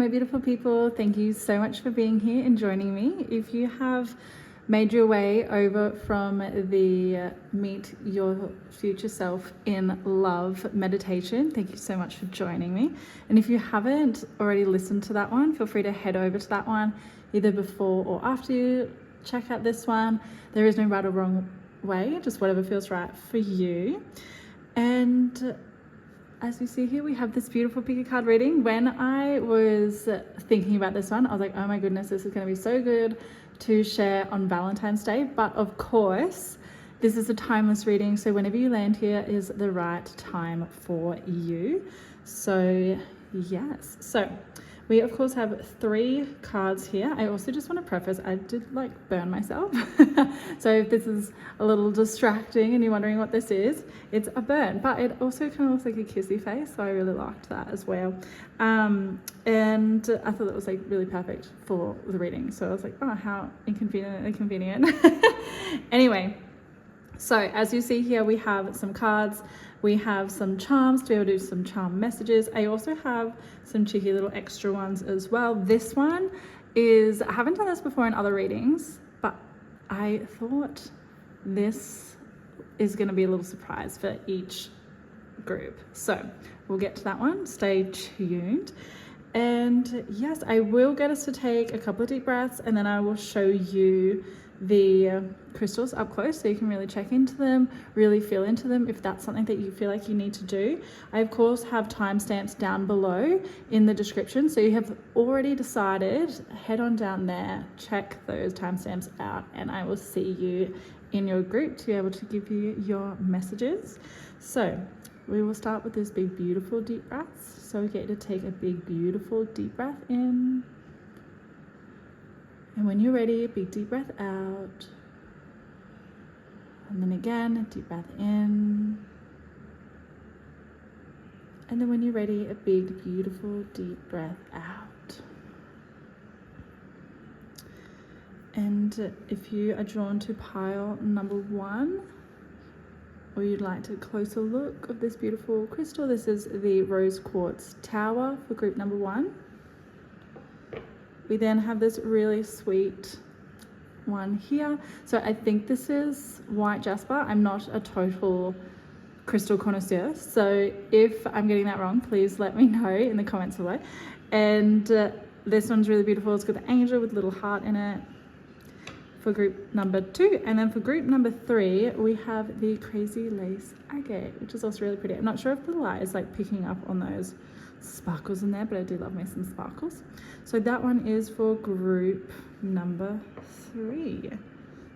my beautiful people. Thank you so much for being here and joining me. If you have made your way over from the Meet Your Future Self in Love meditation, thank you so much for joining me. And if you haven't already listened to that one, feel free to head over to that one either before or after you check out this one. There is no right or wrong way, just whatever feels right for you. And as you see here, we have this beautiful pick a card reading. When I was thinking about this one, I was like, oh my goodness, this is going to be so good to share on Valentine's Day. But of course, this is a timeless reading, so whenever you land here is the right time for you. So yes, so we of course have 3 cards here. I also just want to preface, I did burn myself. So if this is a little distracting and you're wondering what this is, it's a burn, but it also kind of looks like a kissy face, so I really liked that as well. And I thought that was really perfect for the reading. So I was like, oh, how inconvenient and convenient. Anyway, so as you see here, we have some cards. We have some charms to be able to do some charm messages. I also have some cheeky little extra ones as well. This one is, I haven't done this before in other readings, but I thought this is going to be a little surprise for each group. So we'll get to that one. Stay tuned. And yes, I will get us to take a couple of deep breaths, and then I will show you the crystals up close so you can really check into them, really feel into them if that's something that you feel like you need to do. I of course have timestamps down below in the description, so you have already decided, head on down there, check those timestamps out, and I will see you in your group to be able to give you your messages. So we will start with this big beautiful deep breaths. So we get you to take a big beautiful deep breath in. And when you're ready, a big deep breath out. And then again, a deep breath in. And then when you're ready, a big, beautiful, deep breath out. And if you are drawn to pile number 1, or you'd like to closer look of this beautiful crystal, this is the rose quartz tower for group number 1. We then have this really sweet one here. So I think this is white jasper. I'm not a total crystal connoisseur, so if I'm getting that wrong, please let me know in the comments below. And this one's really beautiful. It's got the angel with a little heart in it for group number 2. And then for group number 3, we have the crazy lace agate, which is also really pretty. I'm not sure if the light is picking up on those sparkles in there, but I do love me some sparkles. So that one is for group number 3.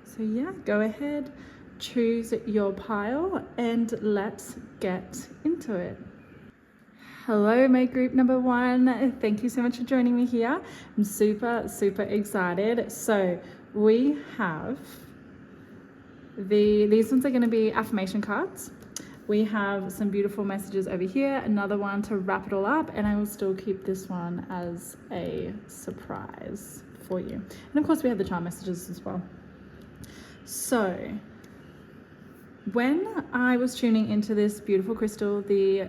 So yeah, go ahead, choose your pile, and let's get into it. Hello, my group number 1. Thank you so much for joining me here. I'm super excited. So we have these ones are going to be affirmation cards. We have some beautiful messages over here, another one to wrap it all up, and I will still keep this one as a surprise for you. And of course we have the charm messages as well. So when I was tuning into this beautiful crystal, the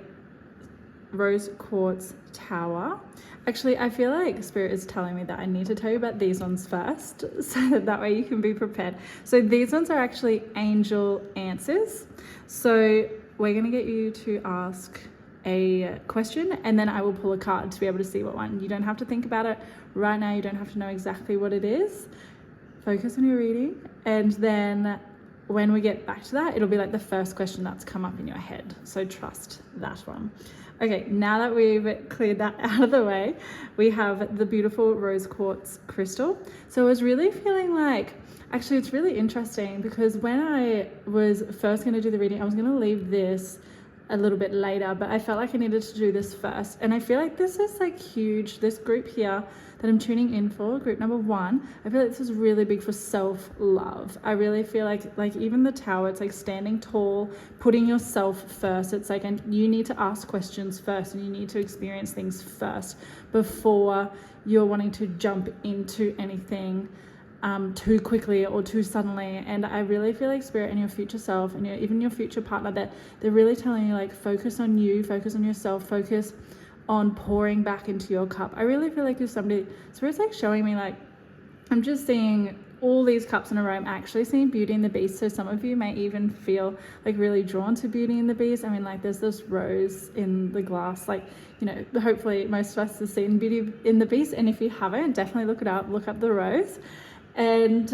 rose quartz tower, actually I feel like Spirit is telling me that I need to tell you about these ones first, so that way you can be prepared. So these ones are actually angel answers. So we're going to get you to ask a question, and then I will pull a card to be able to see what one. You don't have to think about it right now. You don't have to know exactly what it is. Focus on your reading, and then when we get back to that, it'll be the first question that's come up in your head. So trust that one. Okay, now that we've cleared that out of the way, we have the beautiful rose quartz crystal. So I was really feeling actually, it's really interesting because when I was first going to do the reading, I was going to leave this a little bit later, but I felt like I needed to do this first. And I feel like this is huge. This group here that I'm tuning in for, group number 1, I feel like this is really big for self-love. I really feel like even the tower, it's standing tall, putting yourself first. It's and you need to ask questions first, and you need to experience things first before you're wanting to jump into anything too quickly or too suddenly. And I really feel like Spirit and your future self and even your future partner, that they're really telling you focus on you, focus on yourself, focus on pouring back into your cup. I really feel like if somebody, Spirit's like showing me, like, I'm just seeing all these cups in a row. I'm actually seeing Beauty and the Beast. So some of you may even feel like really drawn to Beauty and the Beast. I mean, like, there's this rose in the glass, like, you know, hopefully most of us have seen Beauty and the Beast. And if you haven't, definitely look it up, look up the rose. And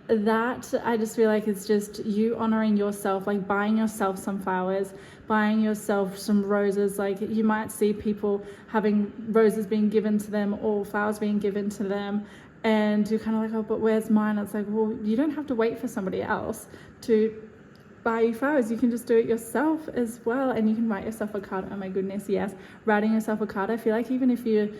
that, I just feel like it's just you honoring yourself, like buying yourself some flowers, buying yourself some roses. Like, you might see people having roses being given to them or flowers being given to them, and you're kind of like, oh, but where's mine? It's like, well, you don't have to wait for somebody else to buy you flowers. You can just do it yourself as well. And you can write yourself a card. Oh my goodness, yes, writing yourself a card. I feel like even if you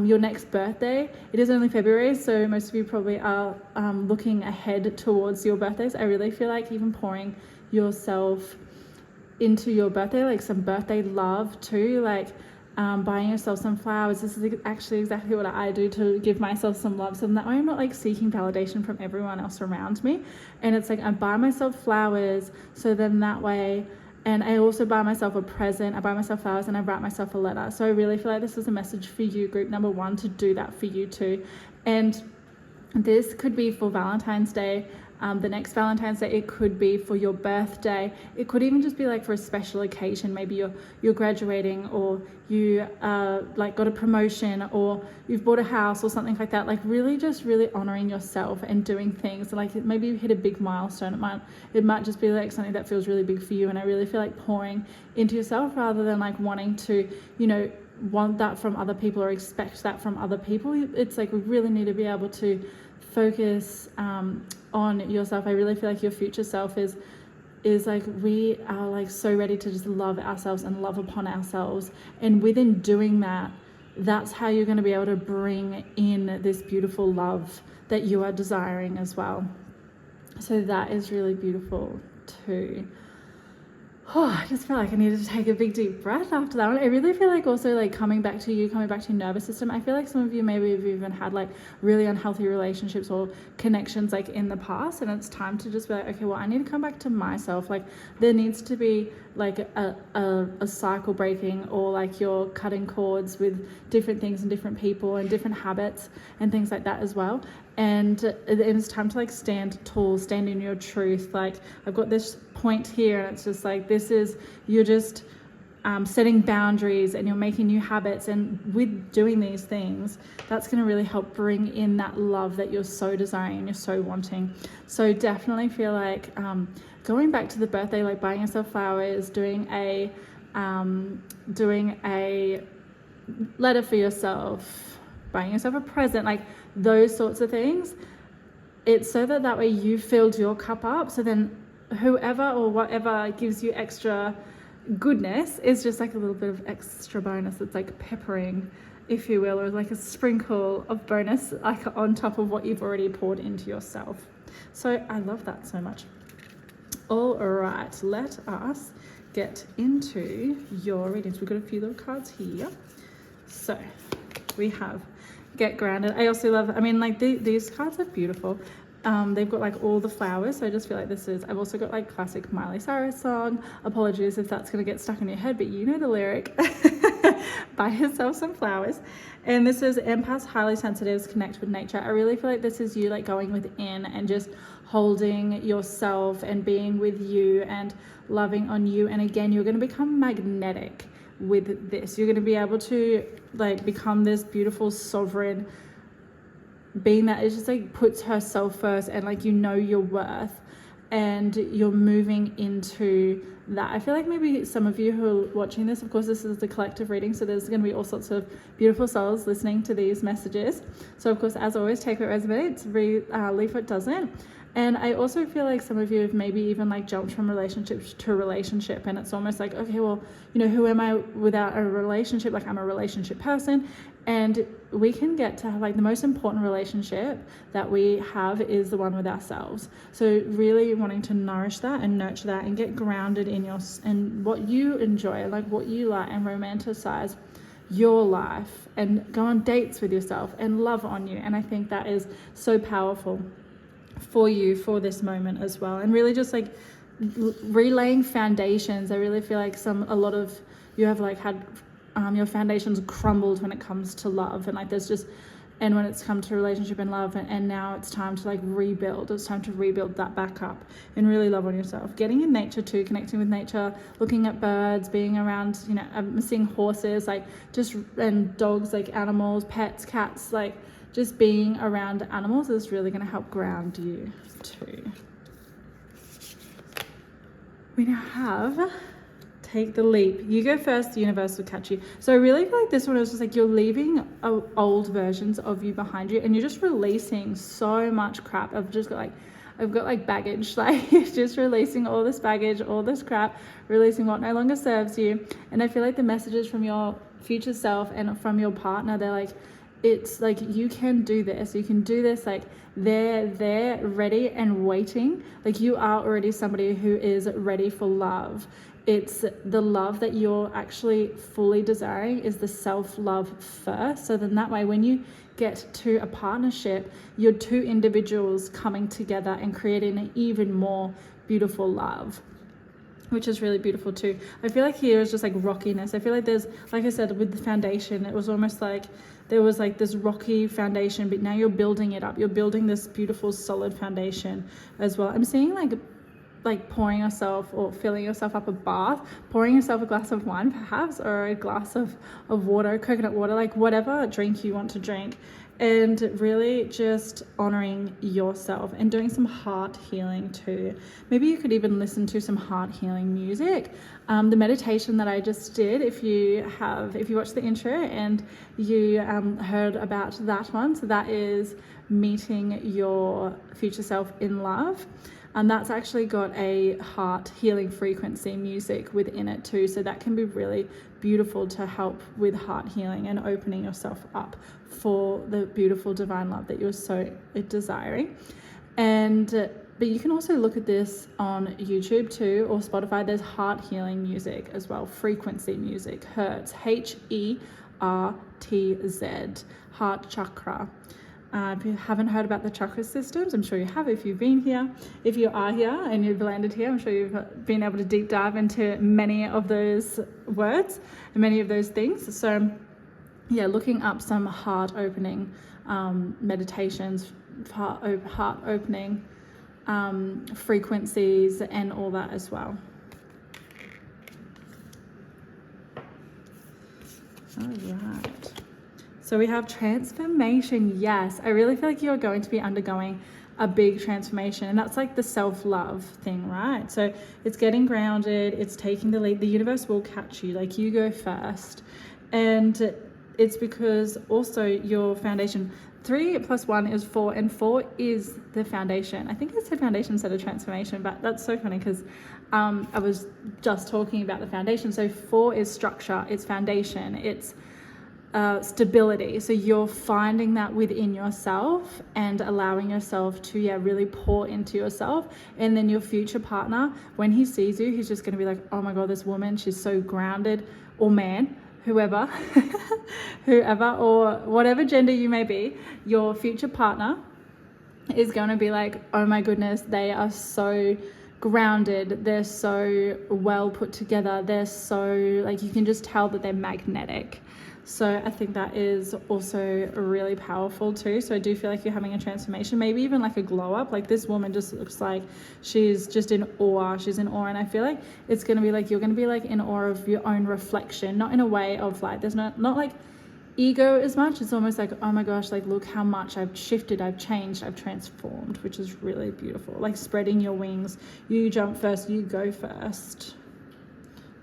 your next birthday, it is only February, so most of you probably are looking ahead towards your birthdays. I really feel like even pouring yourself into your birthday, like some birthday love too, like buying yourself some flowers. This is actually exactly what I do to give myself some love, so that way I'm not like seeking validation from everyone else around me. And it's like I buy myself flowers, so then that way, and I also buy myself a present, I buy myself flowers, and I write myself a letter. So I really feel like this is a message for you, group number 1, to do that for you too. And this could be for Valentine's Day, the next Valentine's Day. It could be for your birthday. It could even just be like for a special occasion. Maybe you're graduating, or you like got a promotion, or you've bought a house or something like that. Like really honoring yourself and doing things. Like maybe you hit a big milestone. It might just be like something that feels really big for you. And I really feel like pouring into yourself rather than like wanting to, you know, want that from other people or expect that from other people. It's like we really need to be able to focus on yourself. I really feel like your future self is like, we are like so ready to just love ourselves and love upon ourselves, and within doing that, that's how you're going to be able to bring in this beautiful love that you are desiring as well. So that is really beautiful too. Oh, I just feel like I needed to take a big deep breath after that one. I really feel like also like coming back to your nervous system. I feel like some of you maybe have even had like really unhealthy relationships or connections like in the past, and it's time to just be like, okay, well, I need to come back to myself. Like there needs to be like a cycle breaking, or like you're cutting cords with different things and different people and different habits and things like that as well. And it's time to like stand tall, stand in your truth. Like I've got this point here, and it's just like, this is, you're just setting boundaries and you're making new habits, and with doing these things, that's going to really help bring in that love that you're so desiring and you're so wanting. So definitely feel like going back to the birthday, like buying yourself flowers, doing a letter for yourself, buying yourself a present, like those sorts of things. It's so that way you filled your cup up, so then whoever or whatever gives you extra goodness is just like a little bit of extra bonus. It's like peppering, if you will, or like a sprinkle of bonus, like on top of what you've already poured into yourself. So I love that so much. All right, let us get into your readings. We've got a few little cards here. So we have Get Grounded. I also love, I mean, like these cards are beautiful. They've got like all the flowers, so I just feel like this is, I've also got like classic Miley Cyrus song. Apologies if that's going to get stuck in your head, but you know the lyric. Buy yourself some flowers. And this is Empaths, Highly Sensitives, Connect with Nature. I really feel like this is you like going within and just holding yourself and being with you and loving on you. And again, you're going to become magnetic with this. You're going to be able to like become this beautiful sovereign being that is just like puts herself first, and like, you know, your worth, and you're moving into that. I feel like maybe some of you who are watching this, of course this is the collective reading, so there's going to be all sorts of beautiful souls listening to these messages. So of course, as always, take what resonates, leave what doesn't. And I also feel like some of you have maybe even like jumped from relationship to relationship, and it's almost like, okay, well, you know, who am I without a relationship? Like, I'm a relationship person, and we can get to have like the most important relationship that we have is the one with ourselves. So really wanting to nourish that and nurture that and get grounded in and what you enjoy, like what you like, and romanticize your life and go on dates with yourself and love on you. And I think that is so powerful for you for this moment as well, and really just like relaying foundations. I really feel like a lot of you have like had your foundation's crumbled when it comes to love, and like there's just, and when it's come to relationship and love, and now it's time to like rebuild. It's time to rebuild that back up and really love on yourself. Getting in nature too, connecting with nature, looking at birds, being around, you know, I'm seeing horses, like just, and dogs, like animals, pets, cats, like just being around animals is really going to help ground you too. We now have take the leap. You go first, the universe will catch you. So I really feel like this one is just like you're leaving old versions of you behind you, and you're just releasing so much crap. I've got like baggage, like just releasing all this baggage, all this crap, releasing what no longer serves you. And I feel like the messages from your future self and from your partner, they're like, it's like, you can do this, like they're ready and waiting. Like you are already somebody who is ready for love. It's the love that you're actually fully desiring is the self-love first. So then that way, when you get to a partnership, you're two individuals coming together and creating an even more beautiful love, which is really beautiful too. I feel like here is just like rockiness. I feel like there's, like I said, with the foundation, it was almost like there was like this rocky foundation, but now you're building it up. You're building this beautiful solid foundation as well. I'm seeing like pouring yourself or filling yourself up a bath, pouring yourself a glass of wine perhaps, or a glass of water, coconut water, like whatever drink you want to drink, and really just honoring yourself and doing some heart healing too. Maybe you could even listen to some heart healing music. The meditation that I just did, if you watched the intro and you heard about that one, so that is meeting your future self in love. And that's actually got a heart healing frequency music within it too. So that can be really beautiful to help with heart healing and opening yourself up for the beautiful divine love that you're so desiring. And but you can also look at this on YouTube too, or Spotify. There's heart healing music as well, frequency music, Hertz, Hertz, heart chakra. If you haven't heard about the chakra systems, I'm sure you have if you've been here. If you are here and you've landed here, I'm sure you've been able to deep dive into many of those words and many of those things. So yeah, looking up some heart opening meditations, heart opening frequencies and all that as well. All right. So we have transformation. Yes, I really feel like you're going to be undergoing a big transformation, and that's like the self-love thing, right? So it's getting grounded, it's taking the lead. The universe will catch you, like you go first. And it's because also your foundation, 3 + 1 is 4, and 4 is the foundation. I think I said foundation instead of transformation, but that's so funny because I was just talking about the foundation. So 4 is structure, it's foundation, it's stability. So you're finding that within yourself and allowing yourself to really pour into yourself. And then your future partner, when he sees you, he's just going to be like, oh my god, this woman, she's so grounded, or man, whoever or whatever gender you may be, your future partner is going to be like, oh my goodness, they are so grounded, they're so well put together, they're so, like, you can just tell that they're magnetic. So I think that is also really powerful too. So I do feel like you're having a transformation, maybe even like a glow up. Like this woman just looks like she's just in awe. She's in awe. And I feel like it's going to be like, you're going to be like in awe of your own reflection, not in a way of like, there's not like ego as much. It's almost like, oh my gosh, like look how much I've shifted, I've changed, I've transformed, which is really beautiful. Like spreading your wings. You jump first, you go first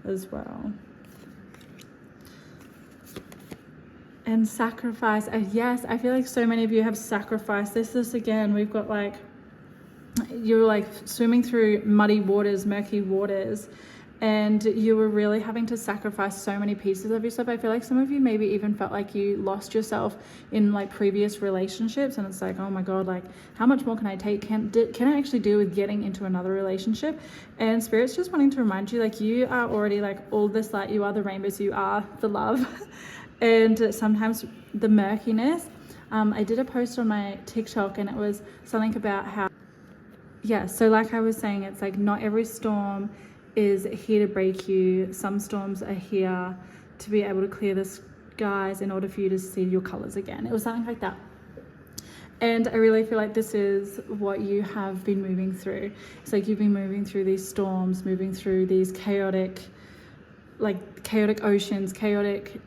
as well. And sacrifice. Yes, I feel like so many of you have sacrificed. This again, we've got like, you're like swimming through muddy waters, murky waters, and you were really having to sacrifice so many pieces of yourself. I feel like some of you maybe even felt like you lost yourself in like previous relationships, and it's like, oh my god, like how much more can I take? Can I actually deal with getting into another relationship? And Spirit's just wanting to remind you, like you are already like all this light, you are the rainbows, you are the love. And sometimes the murkiness, I did a post on my TikTok and it was something about how, so like I was saying, it's like not every storm is here to break you. Some storms are here to be able to clear the skies in order for you to see your colors again. It was something like that. And I really feel like this is what you have been moving through. It's like you've been moving through these storms, moving through these chaotic oceans, chaotic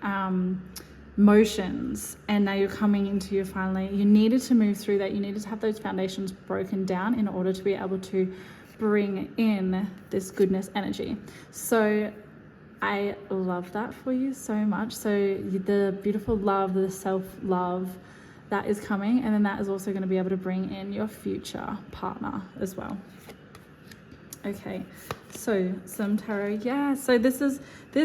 motions, and now you're coming into your finally, you needed to move through that. You needed to have those foundations broken down in order to be able to bring in this goodness energy. So I love that for you so much. So the beautiful love, the self-love, that is coming, and then that is also going to be able to bring in your future partner as well. Okay, so some tarot. Yeah, so this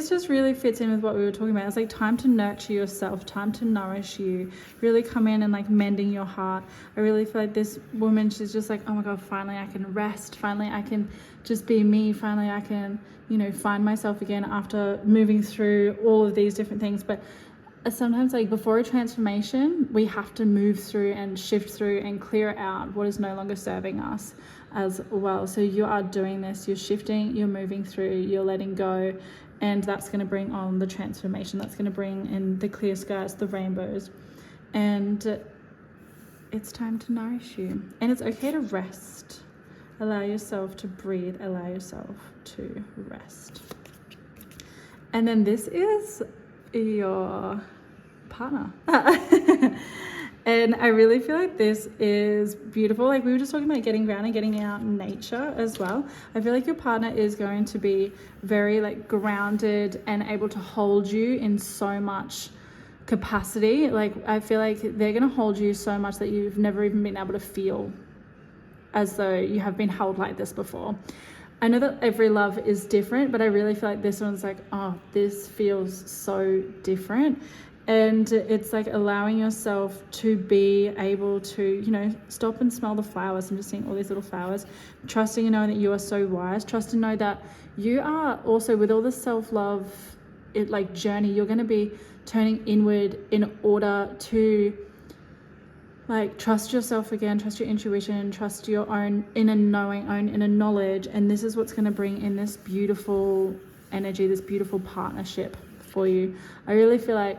just really fits in with what we were talking about. It's like time to nurture yourself, time to nourish you, really come in and like mending your heart. I really feel like this woman, she's just like, oh my God, finally I can rest, finally I can just be me, finally I can, you know, find myself again after moving through all of these different things. But sometimes, like, before a transformation, we have to move through and shift through and clear out what is no longer serving us as well. So you are doing this, you're shifting, you're moving through, you're letting go, and that's going to bring on the transformation. That's going to bring in the clear skies, the rainbows, and it's time to nourish you. And it's okay to rest. Allow yourself to breathe, allow yourself to rest. And then this is your partner. And I really feel like this is beautiful. Like we were just talking about getting grounded, getting out in nature as well. I feel like your partner is going to be very like grounded and able to hold you in so much capacity. Like I feel like they're going to hold you so much that you've never even been able to feel as though you have been held like this before. I know that every love is different, but I really feel like this one's like, oh, this feels so different. And it's like allowing yourself to be able to, you know, stop and smell the flowers. I'm just seeing all these little flowers. Trusting and knowing that you are so wise. Trust and know that you are also, with all the self-love, journey, you're going to be turning inward in order to like trust yourself again, trust your intuition, trust your own inner knowing, own inner knowledge. And this is what's going to bring in this beautiful energy, this beautiful partnership for you. I really feel like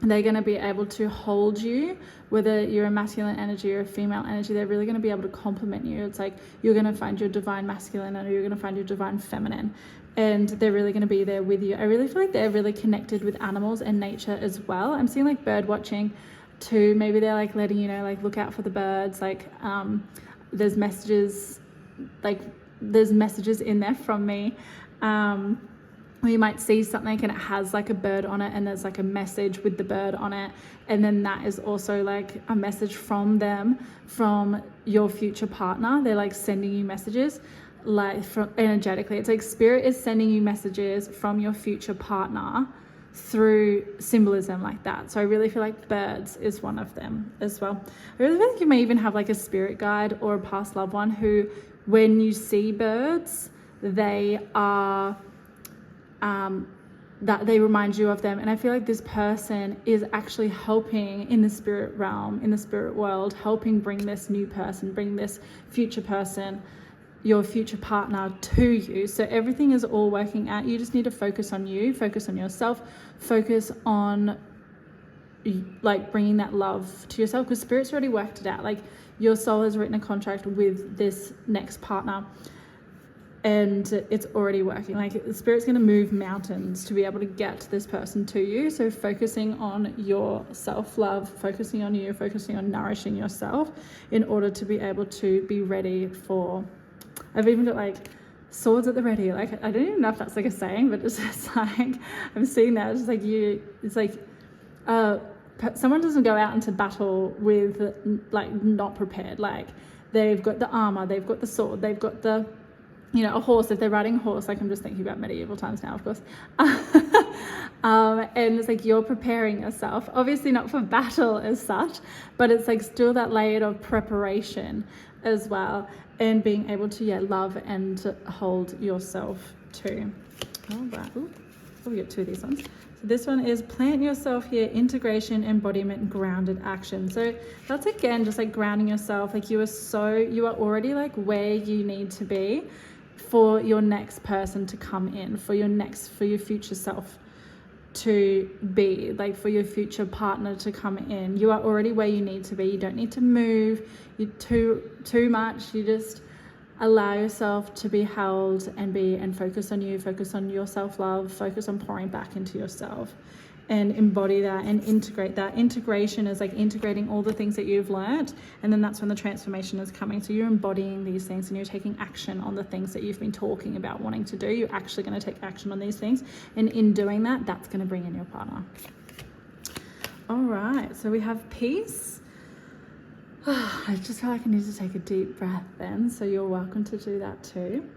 they're going to be able to hold you, whether you're a masculine energy or a female energy. They're really going to be able to complement you. It's like you're going to find your divine masculine and you're going to find your divine feminine, and they're really going to be there with you. I really feel like they're really connected with animals and nature as well. I'm seeing like bird watching too. Maybe they're like letting you know, like look out for the birds. Like there's messages in there from me. Or you might see something and it has like a bird on it and there's like a message with the bird on it, and then that is also like a message from them, from your future partner. They're like sending you messages like from energetically. It's like spirit is sending you messages from your future partner through symbolism like that. So I really feel like birds is one of them as well. I really feel like you may even have like a spirit guide or a past loved one who, when you see birds, they are that they remind you of them. And I feel like this person is actually helping in the spirit realm, in the spirit world, helping bring this new person, bring this future person, your future partner to you. So everything is all working out. You just need to focus on you, focus on yourself, focus on like bringing that love to yourself, because spirit's already worked it out. Like your soul has written a contract with this next partner, and it's already working. Like the spirit's going to move mountains to be able to get this person to you. So focusing on your self-love, focusing on you, focusing on nourishing yourself in order to be able to be ready for, I've even got like swords at the ready. Like I don't even know if that's like a saying, but it's just like I'm seeing that. It's like it's like someone doesn't go out into battle with like not prepared. Like they've got the armor, they've got the sword, they've got the, you know, a horse. If they're riding a horse, like I'm just thinking about medieval times now, of course. And it's like you're preparing yourself, obviously not for battle as such, but it's like still that layer of preparation as well, and being able to love and hold yourself too. All right. Ooh, we get two of these ones. So this one is plant yourself here, integration, embodiment, grounded action. So that's again just like grounding yourself. Like you are already like where you need to be for your next person to come in, for your future self to be, like for your future partner to come in. You are already where you need to be. You don't need to move too much. You just allow yourself to be held and focus on you, focus on your self-love, focus on pouring back into yourself, and embody that and integrate that. Integration is like integrating all the things that you've learned, and then that's when the transformation is coming. So you're embodying these things and you're taking action on the things that you've been talking about wanting to do. You're actually going to take action on these things, and in doing that, that's going to bring in your partner. All right, so we have peace. I just feel like I need to take a deep breath then, so you're welcome to do that too.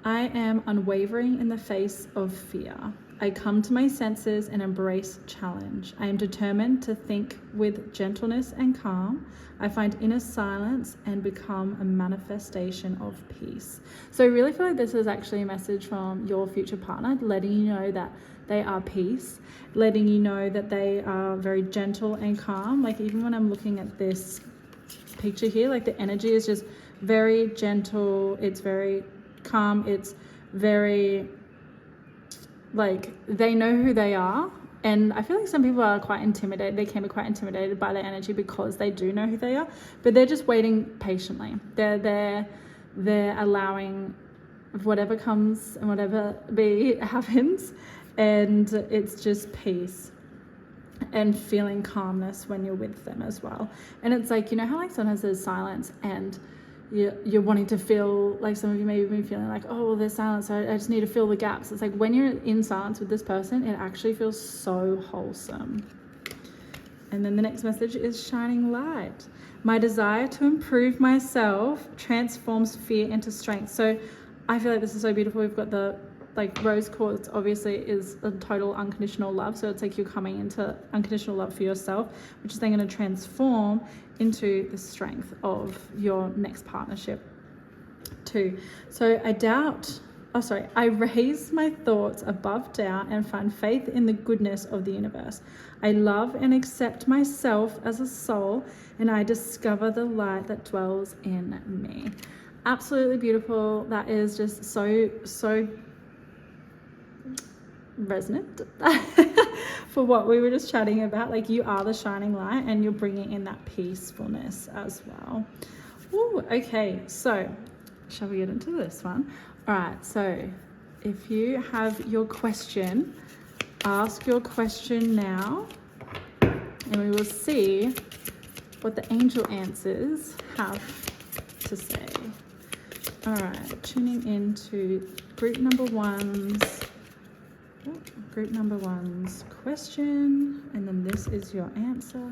I am unwavering in the face of fear. I come to my senses and embrace challenge. I am determined to think with gentleness and calm. I find inner silence and become a manifestation of peace. So I really feel like this is actually a message from your future partner, letting you know that they are peace, letting you know that they are very gentle and calm. Like even when I'm looking at this picture here, like the energy is just very gentle, it's very calm, it's very like they know who they are. And I feel like some people are quite intimidated. They can be quite intimidated by their energy because they do know who they are, but they're just waiting patiently. They're allowing whatever comes and whatever happens, and it's just peace and feeling calmness when you're with them as well. And it's like, you know how like sometimes there's silence and you're wanting to feel, like some of you may have been feeling like, oh, well, there's silence, so I just need to fill the gaps. It's like when you're in silence with this person, it actually feels so wholesome. And then the next message is shining light. My desire to improve myself transforms fear into strength. So I feel like this is so beautiful. We've got the like rose quartz obviously is a total unconditional love. So it's like you're coming into unconditional love for yourself, which is then going to transform into the strength of your next partnership too. So I raise my thoughts above doubt and find faith in the goodness of the universe. I love and accept myself as a soul, and I discover the light that dwells in me. Absolutely beautiful. That is just so resonant for what we were just chatting about. Like you are the shining light and you're bringing in that peacefulness as well. Ooh, okay, so shall we get into this one? All right, so if you have your question, ask your question now and we will see what the angel answers have to say. All right, tuning into group number one's question, and then this is your answer.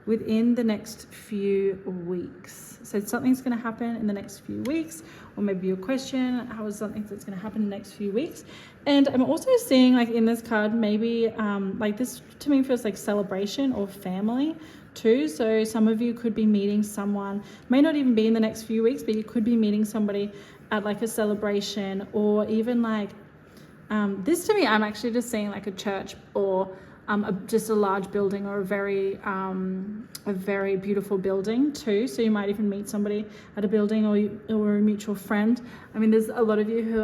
Within the next few weeks. So something's going to happen in the next few weeks, or maybe your question, how is something that's going to happen in the next few weeks? And I'm also seeing like in this card, maybe like this to me feels like celebration or family too. So some of you could be meeting someone, may not even be in the next few weeks, but you could be meeting somebody at like a celebration, or even like this to me, I'm actually just seeing like a church or just a large building, or a very beautiful building too. So you might even meet somebody at a building, or a mutual friend. I mean, there's a lot of you who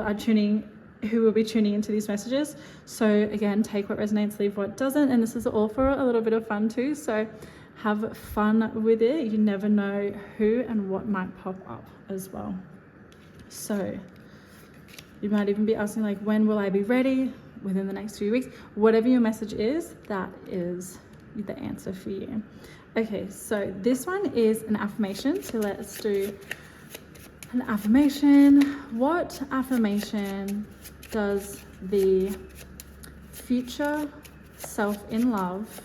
will be tuning into these messages. So again, take what resonates, leave what doesn't. And this is all for a little bit of fun too. So have fun with it. You never know who and what might pop up as well. So you might even be asking like, when will I be ready? Within the next few weeks. Whatever your message is, that is the answer for you. Okay, so this one is an affirmation. So let's do an affirmation. What affirmation does the future self in love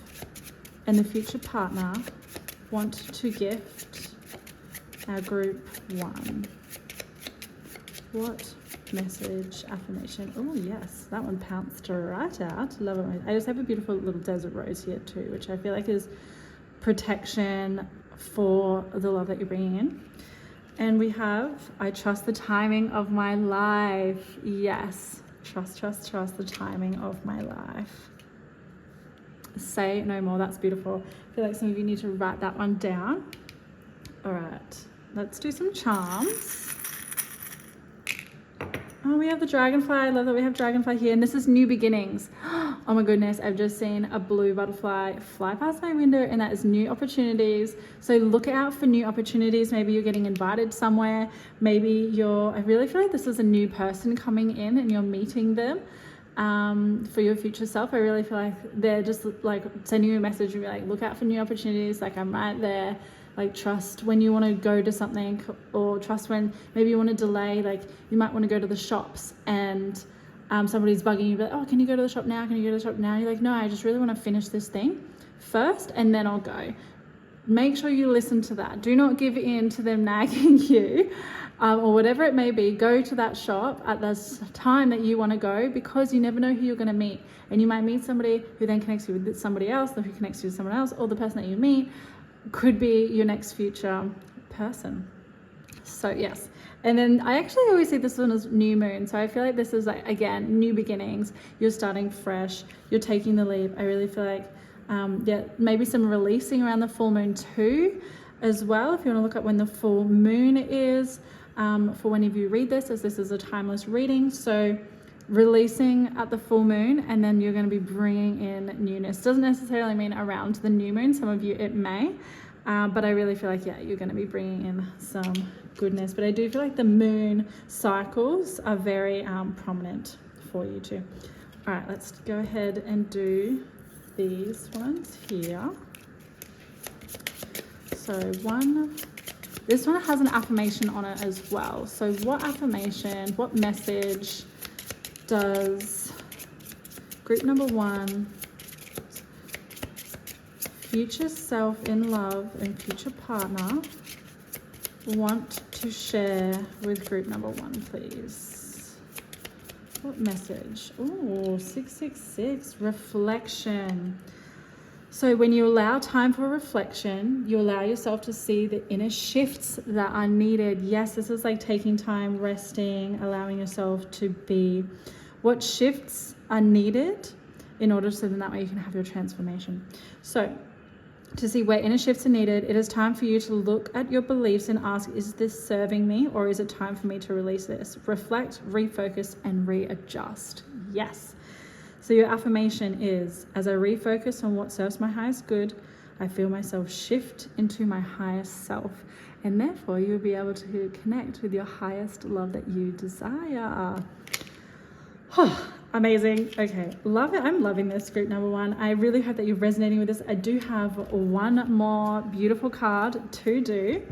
and the future partner want to gift our group one? What message, affirmation? Oh yes, that one pounced right out. Love it. I just have a beautiful little desert rose here too, which I feel like is protection for the love that you're bringing in. And we have, I trust the timing of my life. Yes, trust the timing of my life. Say no more. That's beautiful. I feel like some of you need to write that one down. All right, let's do some charms. Oh, we have the dragonfly. I love that we have dragonfly here. And this is new beginnings. oh my goodness, I've just seen a blue butterfly fly past my window, and that is new opportunities. So look out for new opportunities. Maybe you're getting invited somewhere. Maybe I really feel like this is a new person coming in and you're meeting them for your future self. I really feel like they're just like sending you a message and be like, look out for new opportunities. Like, I'm right there. Like, trust when you want to go to something, or trust when maybe you want to delay. Like, you might want to go to the shops and somebody's bugging you, but oh, can you go to the shop now? Can you go to the shop now? You're like, no, I just really want to finish this thing first and then I'll go. Make sure you listen to that. Do not give in to them nagging you or whatever it may be. Go to that shop at the time that you want to go, because you never know who you're going to meet. And you might meet somebody who then connects you with somebody else, or who connects you with someone else, or the person that you meet could be your next future person. So yes. And then I actually always see this one as new moon. So I feel like this is, like, again, new beginnings. You're starting fresh. You're taking the leap. I really feel like, maybe some releasing around the full moon too, as well. If you want to look up when the full moon is, for when of you read this, as this is a timeless reading. So releasing at the full moon, and then you're going to be bringing in newness. Doesn't necessarily mean around the new moon. Some of you it may. But I really feel like, you're going to be bringing in some goodness. But I do feel like the moon cycles are very prominent for you too. All right, let's go ahead and do these ones here. So this one has an affirmation on it as well. So what affirmation, what message does group number 1, future self in love and future partner, want to share with group number 1, please? What message? Oh, 666, reflection. So when you allow time for reflection, you allow yourself to see the inner shifts that are needed. Yes, this is like taking time, resting, allowing yourself to be. What shifts are needed in order, so then that way you can have your transformation. So to see where inner shifts are needed, it is time for you to look at your beliefs and ask, is this serving me, or is it time for me to release this? Reflect, refocus, and readjust. Yes. So your affirmation is, as I refocus on what serves my highest good, I feel myself shift into my highest self, and therefore you'll be able to connect with your highest love that you desire. Amazing. Okay, love it. I'm loving this group number 1. I really hope that you're resonating with this. I do have one more beautiful card to do.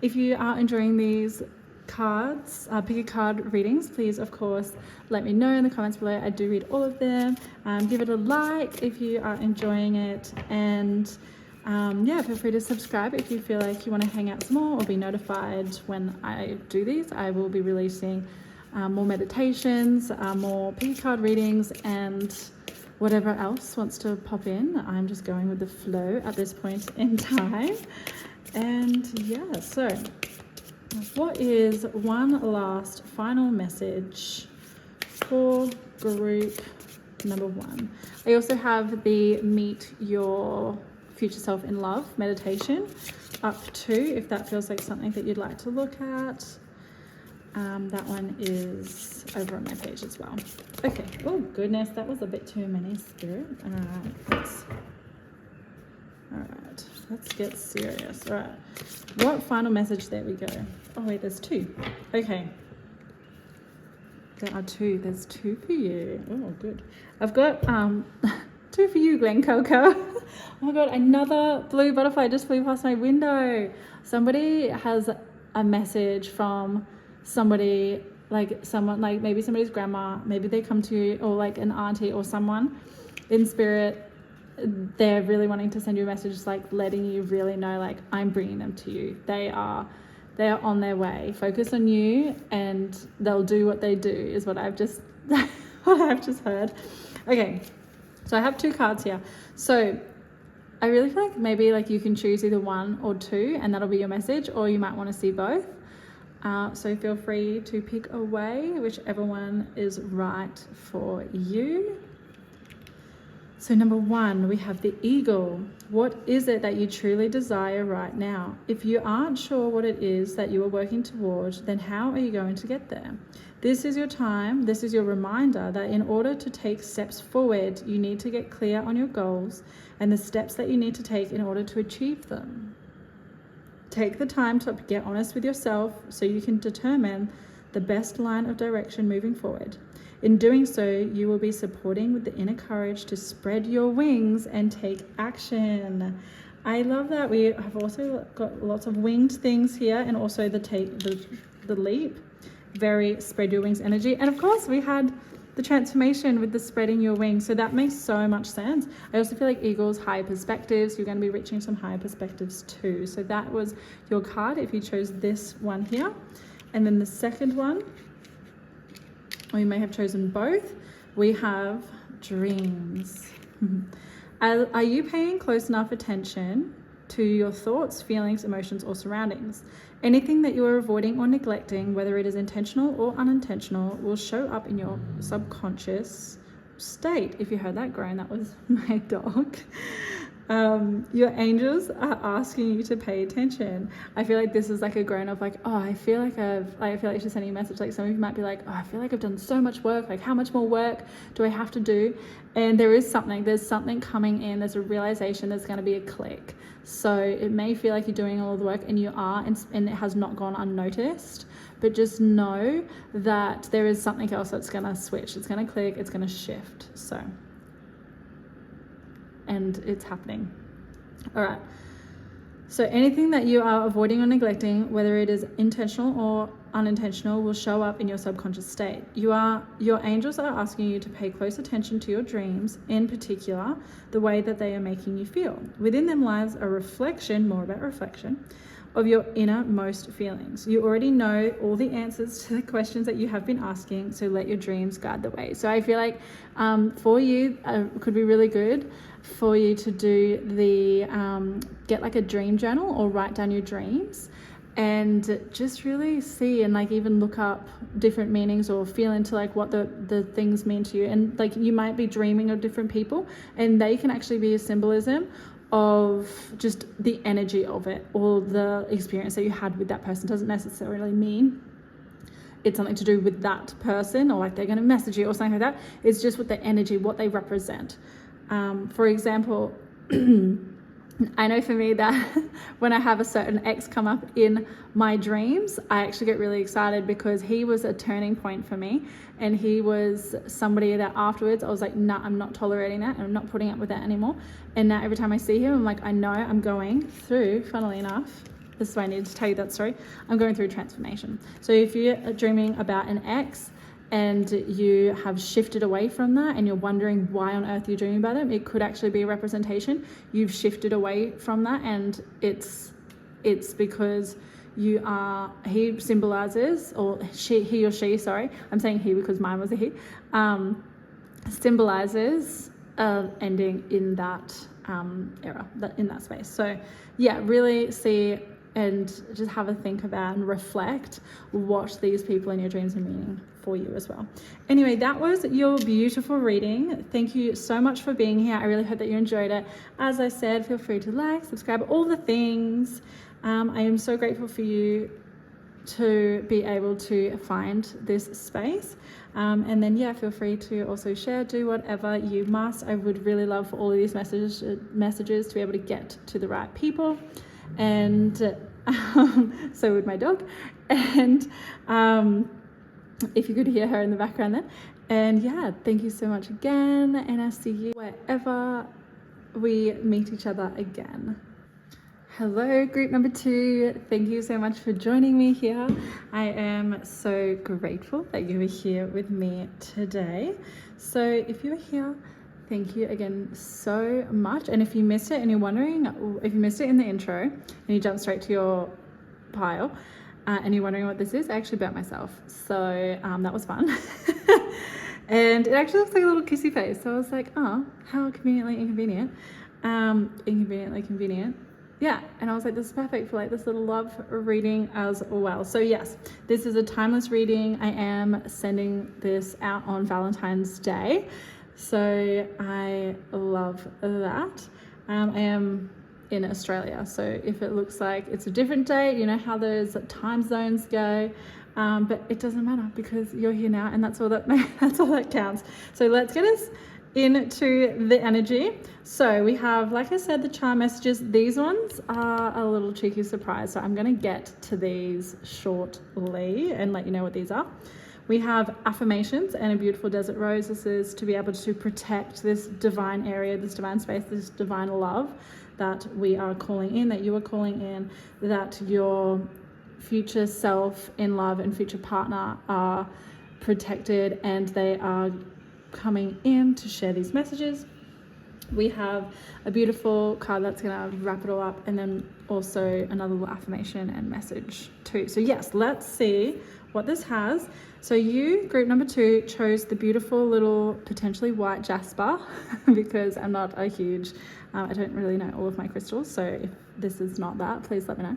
If you are enjoying these cards, pick a card readings, please, of course, let me know in the comments below. I do read all of them. Give it a like if you are enjoying it, and feel free to subscribe if you feel like you want to hang out some more or be notified when I do these. I will be releasing more meditations, more pick a card readings, and whatever else wants to pop in. I'm just going with the flow at this point in time. And so what is one last final message for group number 1? I also have the Meet Your Future Self in Love meditation up too, if that feels like something that you'd like to look at. That one is over on my page as well. Okay. Oh goodness, that was a bit too many, Spirit. All right, let's get serious. All right, what final message? There we go. Oh wait, there's 2. Okay, there are 2. There's 2 for you. Oh good. I've got 2 for you, Glen Coco. Oh my god, another blue butterfly just flew past my window. Somebody has a message from somebody, like someone, like maybe somebody's grandma, maybe they come to you, or like an auntie or someone in spirit. They're really wanting to send you a message, like letting you really know, like, I'm bringing them to you. They are on their way. Focus on you and they'll do what they do, is what I've just heard. Okay, so I have 2 cards here. So I really feel like maybe like you can choose either 1 or 2 and that'll be your message, or you might want to see both. So feel free to pick away whichever one is right for you. So number 1, we have the eagle. What is it that you truly desire right now? If you aren't sure what it is that you are working towards, then how are you going to get there? this is your time. This is your reminder that in order to take steps forward, you need to get clear on your goals and the steps that you need to take in order to achieve them. Take the time to get honest with yourself so you can determine the best line of direction moving forward. In doing so, you will be supporting with the inner courage to spread your wings and take action. I love that. We have also got lots of winged things here, and also the leap, very spread your wings energy. And of course, we had the transformation with the spreading your wings. So that makes so much sense. I also feel like eagles, higher perspectives. You're going to be reaching some higher perspectives too. So that was your card if you chose this one here. And then the second one, or you may have chosen both, we have dreams. Are you paying close enough attention to your thoughts, feelings, emotions, or surroundings? Anything that you are avoiding or neglecting, whether it is intentional or unintentional, will show up in your subconscious state. If you heard that groan, that was my dog. Your angels are asking you to pay attention. I feel like this is like a groan of like, oh, I feel like she's sending a message. Like some of you might be like, oh, I feel like I've done so much work. Like how much more work do I have to do? And there's something coming in. There's a realization, there's going to be a click. So it may feel like you're doing all the work, and you are, and it has not gone unnoticed, but just know that there is something else that's going to switch. It's going to click, it's going to shift. So, and it's happening. All right. So anything that you are avoiding or neglecting, whether it is intentional or unintentional, will show up in your subconscious state. Your angels are asking you to pay close attention to your dreams, in particular, the way that they are making you feel. Within them lies a reflection, more about reflection, of your innermost feelings. You already know all the answers to the questions that you have been asking, so let your dreams guide the way. So I feel like for you, could be really good for you to do the, get like a dream journal or write down your dreams and just really see and like even look up different meanings or feel into like what the things mean to you. And like you might be dreaming of different people, and they can actually be a symbolism of just the energy of it, or the experience that you had with that person. Doesn't necessarily mean it's something to do with that person, or like they're going to message you or something like that. It's just what the energy, what they represent. For example, I know for me that when I have a certain ex come up in my dreams, I actually get really excited because he was a turning point for me, and he was somebody that afterwards I was like, nah, I'm not tolerating that, and I'm not putting up with that anymore. And now every time I see him, I'm like, I know I'm going through, funnily enough, this is why I needed to tell you that story, I'm going through transformation. So if you're dreaming about an ex and you have shifted away from that and you're wondering why on earth you're dreaming about them, it could actually be a representation. You've shifted away from that, and it's because you are, he symbolizes, or he or she, sorry, I'm saying he because mine was a he, symbolizes ending in that era, in that space. So yeah, really see and just have a think about and reflect what these people in your dreams are meaning for you as well. Anyway, that was your beautiful reading. Thank you so much for being here. I really hope that you enjoyed it. As I said, feel free to like, subscribe, all the things. I am so grateful for you to be able to find this space. And then, yeah, feel free to also share, do whatever you must. I would really love for all of these messages to be able to get to the right people. And so would my dog. And if you could hear her in the background then. And yeah, thank you so much again. And I'll see you wherever we meet each other again. Hello, group number 2. Thank you so much for joining me here. I am so grateful that you are here with me today. So if you're here, thank you again so much. And if you missed it and you're wondering, if you missed it in the intro and you jumped straight to your pile and you're wondering what this is, I actually burnt myself. So that was fun. And it actually looks like a little kissy face. So I was like, oh, how conveniently inconvenient. Inconveniently convenient. Yeah, and I was like, this is perfect for like this little love reading as well. So yes, this is a timeless reading. I am sending this out on Valentine's Day. So I love that. I am in Australia. So if it looks like it's a different date, you know how those time zones go. but it doesn't matter because you're here now, and that's all that counts. So let's get us into the energy. So we have, like I said, the charm messages. These ones are a little cheeky surprise, so I'm going to get to these shortly and let you know what these are. We have affirmations and a beautiful desert rose. This is to be able to protect this divine area, this divine space, this divine love that we are calling in, that you are calling in, that your future self in love and future partner are protected, and they are coming in to share these messages. We have a beautiful card that's going to wrap it all up, and then also another little affirmation and message too. So yes, let's see what this has. So you, group number 2, chose the beautiful little potentially white jasper because I'm not a huge, I don't really know all of my crystals, so if this is not that, please let me know.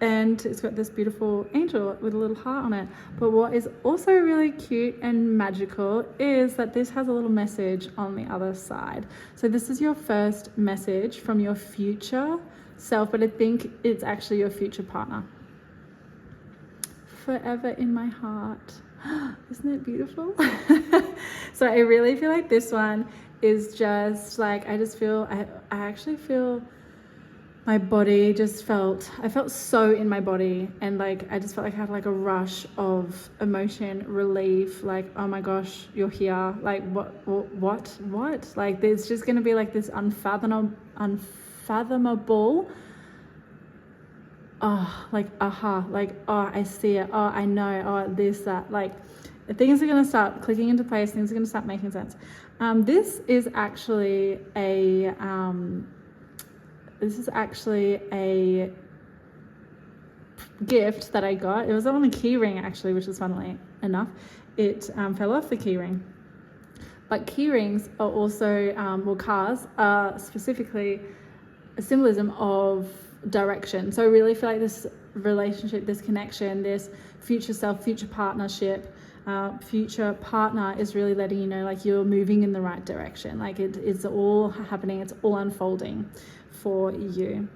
And it's got this beautiful angel with a little heart on it. But what is also really cute and magical is that this has a little message on the other side. So this is your first message from your future self, but I think it's actually your future partner. Forever in my heart. Isn't it beautiful? So I really feel like this one is just like, I actually feel my body I felt so in my body, and like I just felt like I had like a rush of emotion, relief, like, oh my gosh, you're here, like what like there's just gonna be like this unfathomable like like, oh, I see it, oh, I know, oh, this, that, like things are gonna start clicking into place, things are gonna start making sense. This is actually a gift that I got. It was on a key ring actually, which is funnily enough. It fell off the key ring. But key rings are also, cars are specifically a symbolism of direction. So I really feel like this relationship, this connection, this future self, future partnership, future partner is really letting you know like you're moving in the right direction. Like it's all happening, it's all unfolding for you.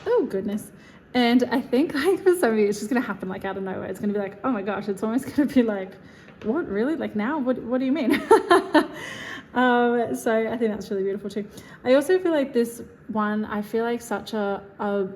Oh goodness. And I think like for some of you it's just gonna happen like out of nowhere. It's gonna be like, oh my gosh, it's almost gonna be like, what, really, like now, what do you mean? So I think that's really beautiful too. I also feel like this one, I feel like such a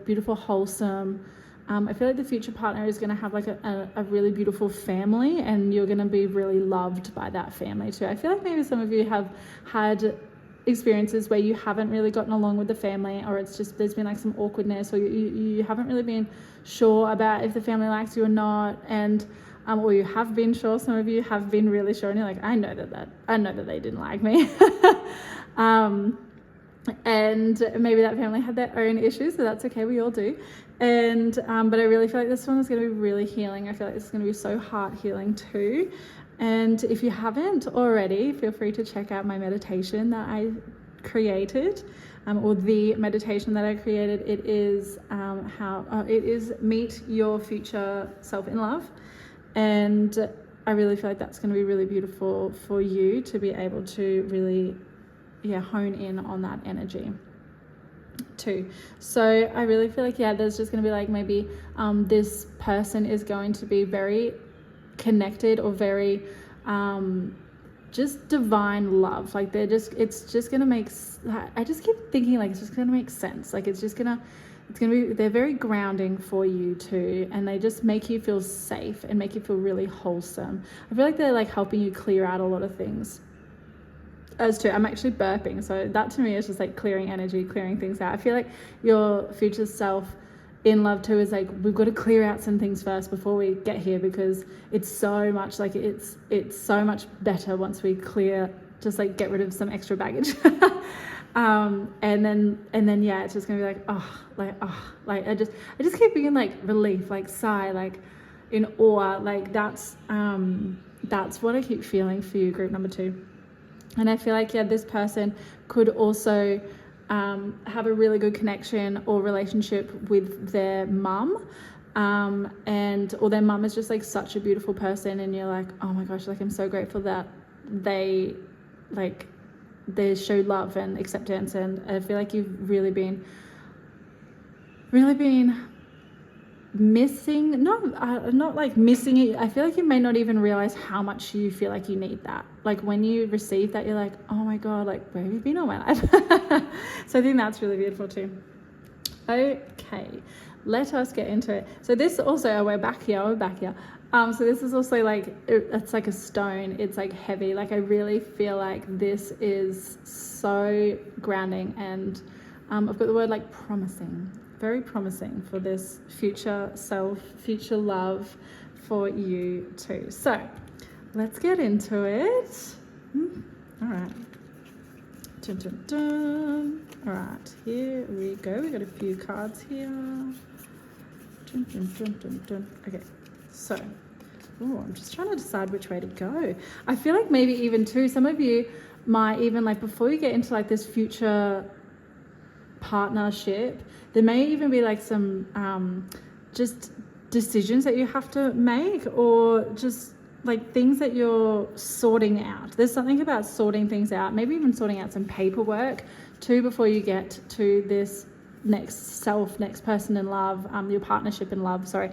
beautiful, wholesome, I feel like the future partner is going to have like a really beautiful family, and you're going to be really loved by that family too. I feel like maybe some of you have had experiences where you haven't really gotten along with the family, or it's just there's been like some awkwardness, or you haven't really been sure about if the family likes you or not, and or you have been sure. Some of you have been really sure, and you're like, I know that they didn't like me. And maybe that family had their own issues, so that's okay, we all do. And but I really feel like this one is going to be really healing. I feel like this is going to be so heart healing too. And if you haven't already, feel free to check out my meditation that I created, or the meditation that I created. It is it is meet your future self in love, and I really feel like that's going to be really beautiful for you to be able to really hone in on that energy too. So I really feel like there's just going to be like maybe this person is going to be very connected, or very just divine love. Like it's just going to make, I just keep thinking like it's just going to make sense. Like it's going to be, they're very grounding for you too, and they just make you feel safe and make you feel really wholesome. I feel like they're like helping you clear out a lot of things. As to, I'm actually burping, so that to me is just like clearing energy, clearing things out. I feel like your future self in love too is like, we've got to clear out some things first before we get here, because it's so much like it's so much better once we clear, just like get rid of some extra baggage. And then it's just gonna be like I just keep being like relief, like sigh, like in awe. Like that's what I keep feeling for you, group number 2. And I feel like this person could also have a really good connection or relationship with their mum, or their mum is just like such a beautiful person, and you're like, oh my gosh, like I'm so grateful that they show love and acceptance. And I feel like you've really been missing, not like missing it. I feel like you may not even realize how much you feel like you need that. Like when you receive that, you're like, oh my God, like where have you been all my life? So I think that's really beautiful too. Okay, let us get into it. So this also, we're back here. So this is also like, it's like a stone. It's like heavy. Like I really feel like this is so grounding, and I've got the word like promising, very promising for this future self, future love for you too. So let's get into it. All right. Dun, dun, dun. All right, here we go. We got a few cards here. Dun, dun, dun, dun, dun. Okay, so I'm just trying to decide which way to go. I feel like maybe even too, some of you might even like, before you get into like this future partnership, there may even be like some just decisions that you have to make, or just like things that you're sorting out. There's something about sorting things out, maybe even sorting out some paperwork too before you get to this next person in love, your partnership in love, sorry.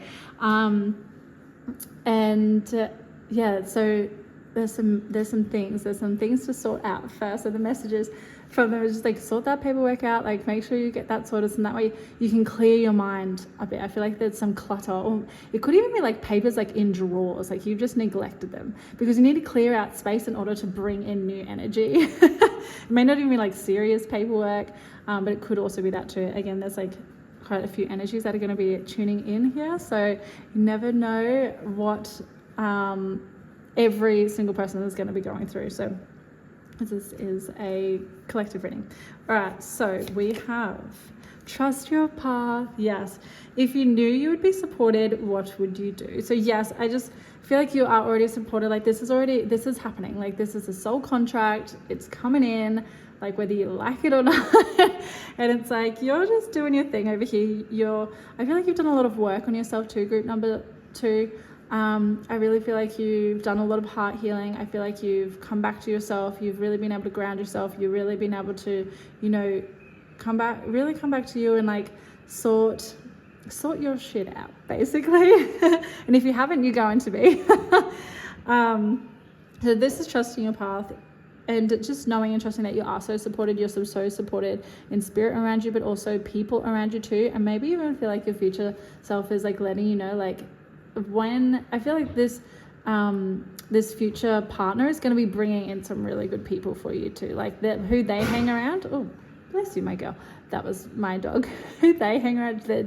Yeah, so there's some things to sort out first. So the messages from them is just like, sort that paperwork out, like make sure you get that sorted, and that way you can clear your mind a bit. I feel like there's some clutter, or it could even be like papers like in drawers, like you've just neglected them, because you need to clear out space in order to bring in new energy. It may not even be like serious paperwork, but it could also be that too. Again, there's like quite a few energies that are going to be tuning in here, so you never know what every single person is going to be going through. So this is a collective reading. All right, so we have trust your path. Yes, if you knew you would be supported, what would you do? So yes, I just feel like you are already supported. Like this is happening. Like this is a soul contract. It's coming in, like whether you like it or not. And it's like, you're just doing your thing over here. I feel like you've done a lot of work on yourself too, group number 2. I really feel like you've done a lot of heart healing. I feel like you've come back to yourself. You've really been able to ground yourself. You've really been able to, come back to you and like sort your shit out, basically. And if you haven't, you're going to be. So this is trusting your path, and just knowing and trusting that you are so supported. You're so supported in spirit around you, but also people around you too. And maybe even feel like your future self is like letting you know, like, when I feel like this future partner is going to be bringing in some really good people for you too, like who they hang around. Oh, bless you, my girl. That was my dog. Who they hang around. I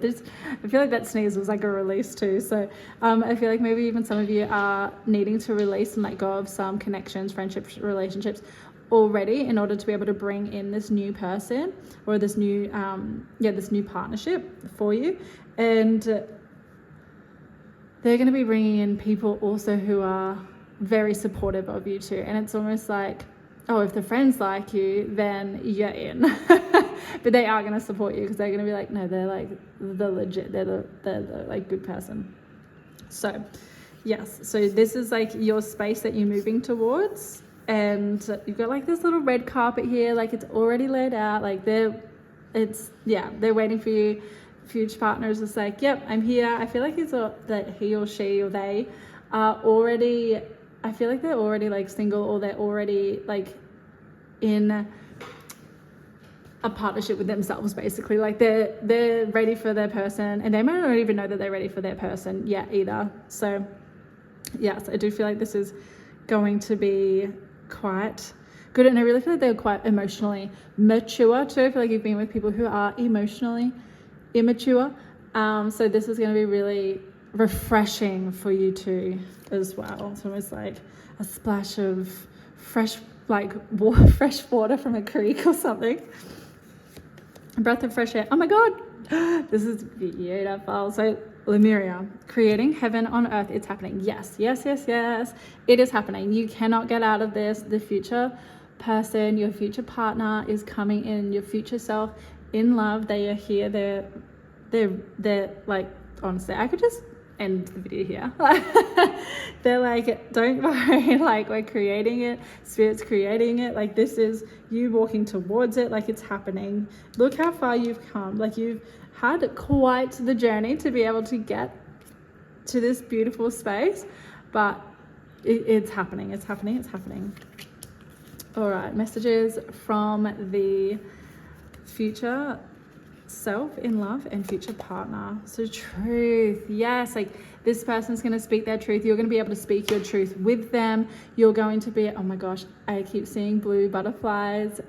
feel like that sneeze was like a release too. So I feel like maybe even some of you are needing to release and let go of some connections, friendships, relationships already, in order to be able to bring in this new person, or this new partnership for you. And they're going to be bringing in people also who are very supportive of you too. And it's almost like, oh, if the friends like you, then you're in. But they are going to support you, because they're going to be like, no, they're like the legit, they're the like good person. So yes, so this is like your space that you're moving towards, and you've got like this little red carpet here, like it's already laid out, like they're waiting for you. Future partners is like, yep, I'm here. I feel like that he or she or they are already, I feel like they're already like single, or they're already like in a partnership with themselves, basically. Like they're ready for their person, and they might not even know that they're ready for their person yet either. So yes, I do feel like this is going to be quite good, and I really feel like they're quite emotionally mature too. I feel like you've been with people who are emotionally immature, so this is going to be really refreshing for you too as well. It's almost like a splash of fresh water from a creek or something. A breath of fresh air. Oh my God, this is beautiful. So Lemuria, creating heaven on earth. It's happening. Yes, it is happening. You cannot get out of this. The future person, your future partner is coming in. Your future self in love. They are here. They're like, honestly, I could just end the video here. They're like, don't worry, like we're creating it, spirit's creating it, like this is you walking towards it, like it's happening. Look how far you've come, like you've had quite the journey to be able to get to this beautiful space, but it's happening. All right, messages from the future self in love and future partner. So truth, yes, like this person's going to speak their truth. You're going to be able to speak your truth with them. You're going to be, oh my gosh, I keep seeing blue butterflies,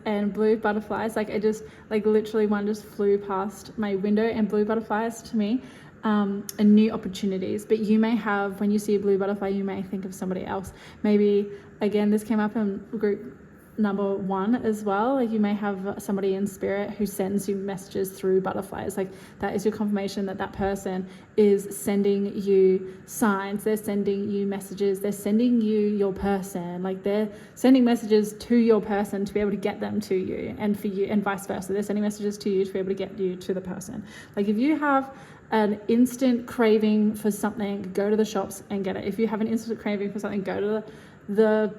like I just, like literally one just flew past my window, and blue butterflies to me and new opportunities. But you may have, when you see a blue butterfly, you may think of somebody else. Maybe again, this came up in group number 1 as well. Like you may have somebody in spirit who sends you messages through butterflies. Like that is your confirmation that that person is sending you signs, they're sending you messages, they're sending you your person. Like they're sending messages to your person to be able to get them to you, and for you, and vice versa. They're sending messages to you to be able to get you to the person. Like if you have an instant craving for something, go to the shops and get it. If you have an instant craving for something, go to the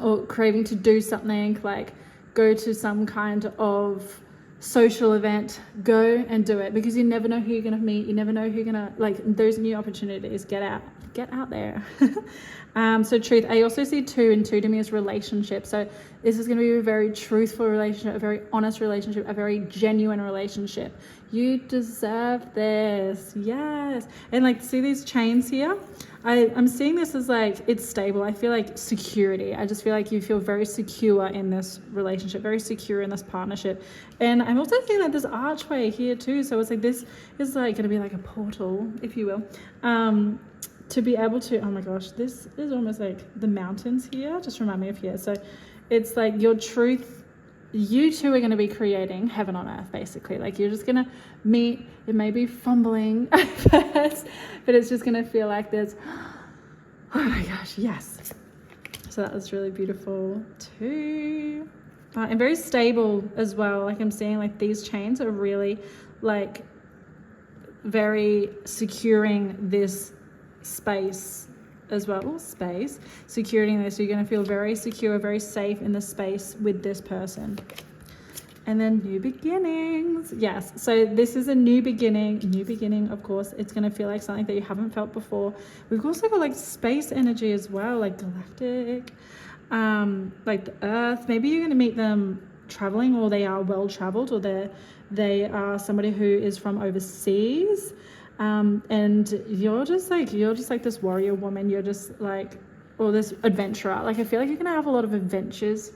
or craving to do something, like go to some kind of social event, go and do it, because you never know who you're going to meet. You never know who you're going to, like, those new opportunities. Get out there. So truth, I also see 2, and 2 to me is relationship. So this is going to be a very truthful relationship, a very honest relationship, a very genuine relationship. You deserve this. Yes. And like, see these chains here? I'm seeing this as like, it's stable. I feel like security. I just feel like you feel very secure in this relationship, very secure in this partnership. And I'm also seeing like this archway here too. So it's like, this is like going to be like a portal, if you will, to be able to, oh my gosh, this is almost like the mountains here. Just remind me of here. So it's like your truth, you two are going to be creating heaven on earth, basically. Like you're just going to meet. It may be fumbling at first, but it's just going to feel like there's, oh my gosh, yes. So that was really beautiful too. And very stable as well. Like I'm seeing like these chains are really like very securing this space as well. Securing this. You're going to feel very secure, very safe in the space with this person. And then new beginnings. Yes. So this is a new beginning, of course. It's going to feel like something that you haven't felt before. We've also got like space energy as well, like galactic, like the earth. Maybe you're going to meet them traveling, or they are well traveled, or they are somebody who is from overseas. And you're just like this warrior woman. You're just like, or this adventurer. Like I feel like you're going to have a lot of adventures